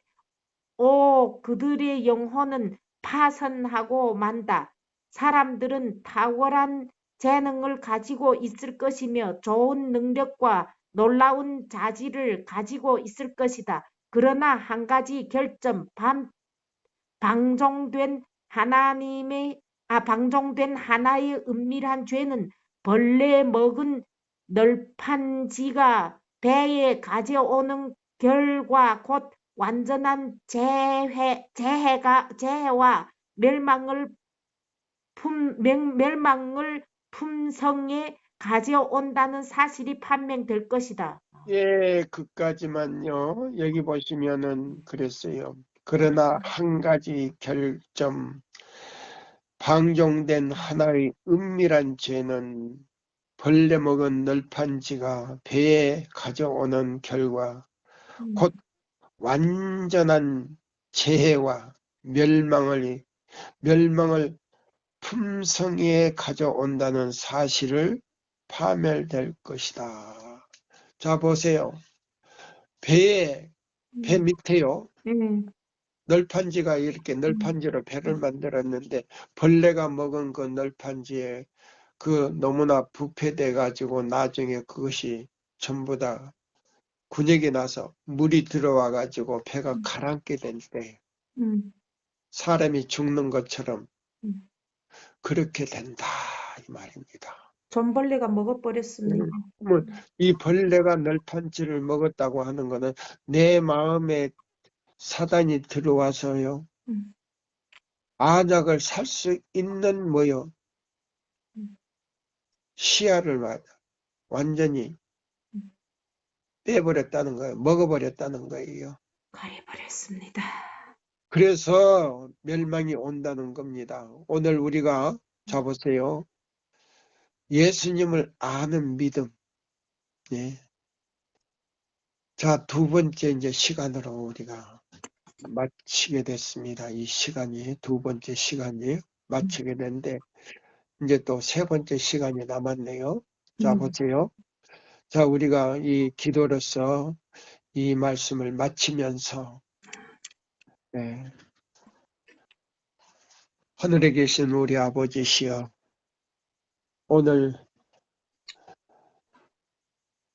[SPEAKER 2] 그들의 영혼은 파선하고 만다. 사람들은 탁월한 재능을 가지고 있을 것이며 좋은 능력과 놀라운 자질을 가지고 있을 것이다. 그러나 한 가지 결점, 방종된 하나의 은밀한 죄는 벌레 먹은 널판지가 배에 가져오는 결과 곧 완전한 재해와 멸망을 품성에 가져온다는 사실이 판명될 것이다.
[SPEAKER 1] 예, 그까지만요. 여기 보시면은 그랬어요. 그러나 한 가지 결점, 방종된 하나의 은밀한 죄는 벌레 먹은 널판지가 배에 가져오는 결과 곧 완전한 재해와 멸망을 품성에 가져온다는 사실을 파멸될 것이다. 자, 보세요. 배 밑에요. 널판지가 이렇게 널판지로 배를 만들었는데 벌레가 먹은 그 널판지에 그 너무나 부패돼 가지고 나중에 그것이 전부 다 군역이 나서 물이 들어와 가지고 배가 가라앉게 될 때 사람이 죽는 것처럼 그렇게 된다 이 말입니다.
[SPEAKER 2] 존벌레가 먹어버렸습니다.
[SPEAKER 1] 그러면 이 벌레가 널판지를 먹었다고 하는 것은 내 마음에 사단이 들어와서요. 안약을 살 수 있는 뭐요? 시야를 완전히 빼버렸다는 거예요. 먹어버렸다는 거예요.
[SPEAKER 2] 가해버렸습니다.
[SPEAKER 1] 그래서 멸망이 온다는 겁니다. 오늘 우리가 잡으세요. 예수님을 아는 믿음. 예. 자, 두 번째 이제 시간으로 우리가 마치게 됐습니다. 이 시간이 두 번째 시간이 마치게 됐는데 이제 또 세 번째 시간이 남았네요. 자, 보세요. 자, 우리가 이 기도로서 이 말씀을 마치면서 네. 하늘에 계신 우리 아버지시여, 오늘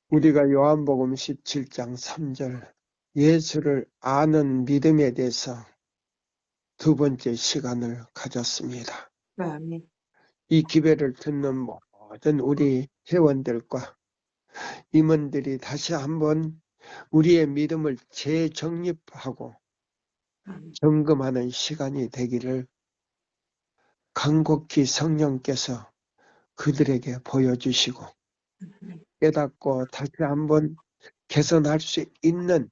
[SPEAKER 1] 우리가 요한복음 17장 3절 예수를 아는 믿음에 대해서 두 번째 시간을 가졌습니다.
[SPEAKER 2] 아멘.
[SPEAKER 1] 이 기회를 듣는 모든 우리 회원들과 임원들이 다시 한번 우리의 믿음을 재정립하고 점검하는 시간이 되기를 간곡히 성령께서 그들에게 보여주시고 깨닫고 다시 한번 개선할 수 있는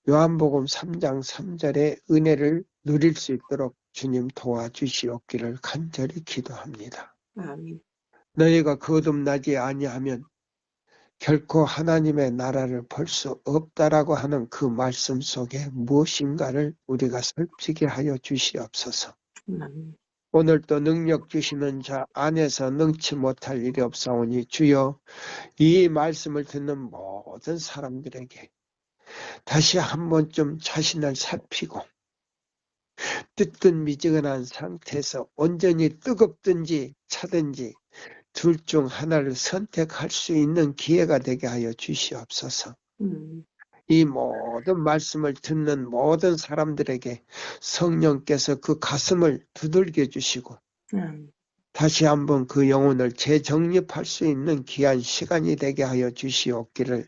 [SPEAKER 1] 요한복음 3장 3절의 은혜를 누릴 수 있도록 주님 도와주시옵기를 간절히 기도합니다.
[SPEAKER 2] 아멘.
[SPEAKER 1] 너희가 거듭나지 아니하면 결코 하나님의 나라를 볼 수 없다라고 하는 그 말씀 속에 무엇인가를 우리가 살피게 하여 주시옵소서. 오늘도 능력 주시는 자 안에서 능치 못할 일이 없사오니 주여 이 말씀을 듣는 모든 사람들에게 다시 한 번쯤 자신을 살피고 뜨뜻미지근한 상태에서 온전히 뜨겁든지 차든지 둘 중 하나를 선택할 수 있는 기회가 되게 하여 주시옵소서. 이 모든 말씀을 듣는 모든 사람들에게 성령께서 그 가슴을 두들겨 주시고 다시 한번 그 영혼을 재정립할 수 있는 귀한 시간이 되게 하여 주시옵기를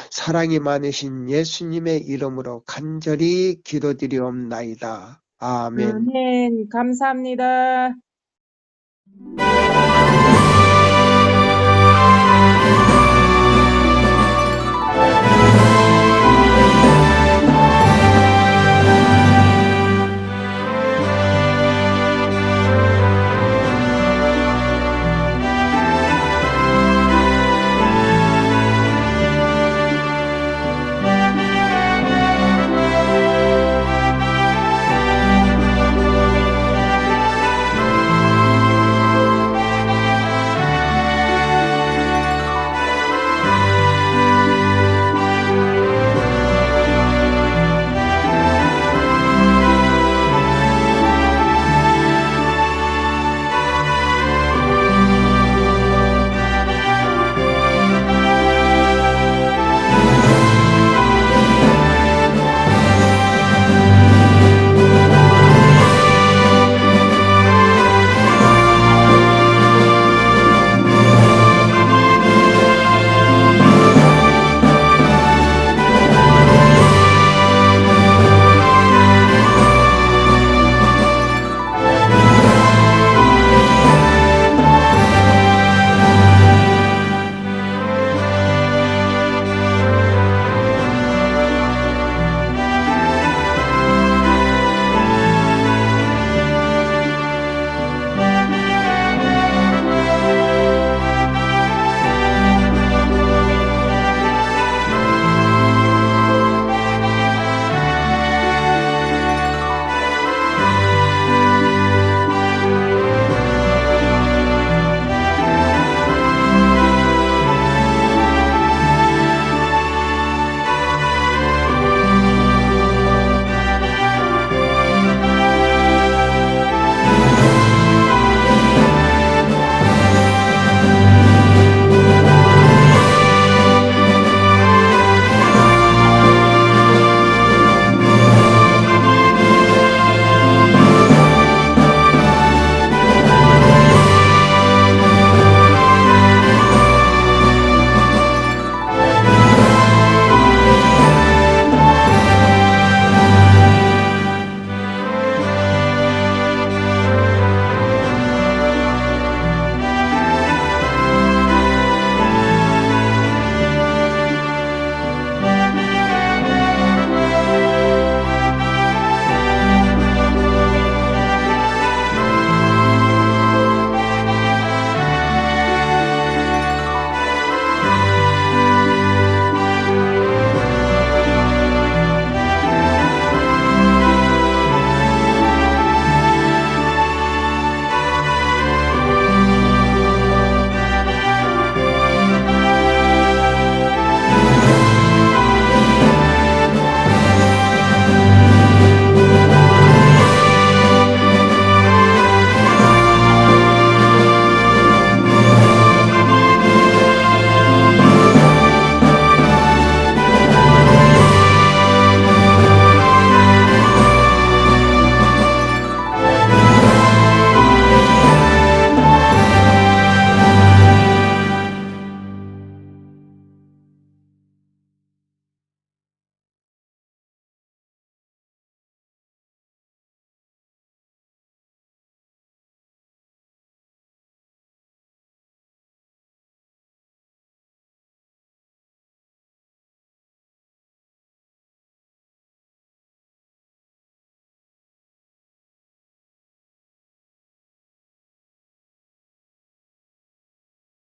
[SPEAKER 1] 사랑이 많으신 예수님의 이름으로 간절히 기도드리옵나이다. 아멘.
[SPEAKER 2] 아멘. 감사합니다.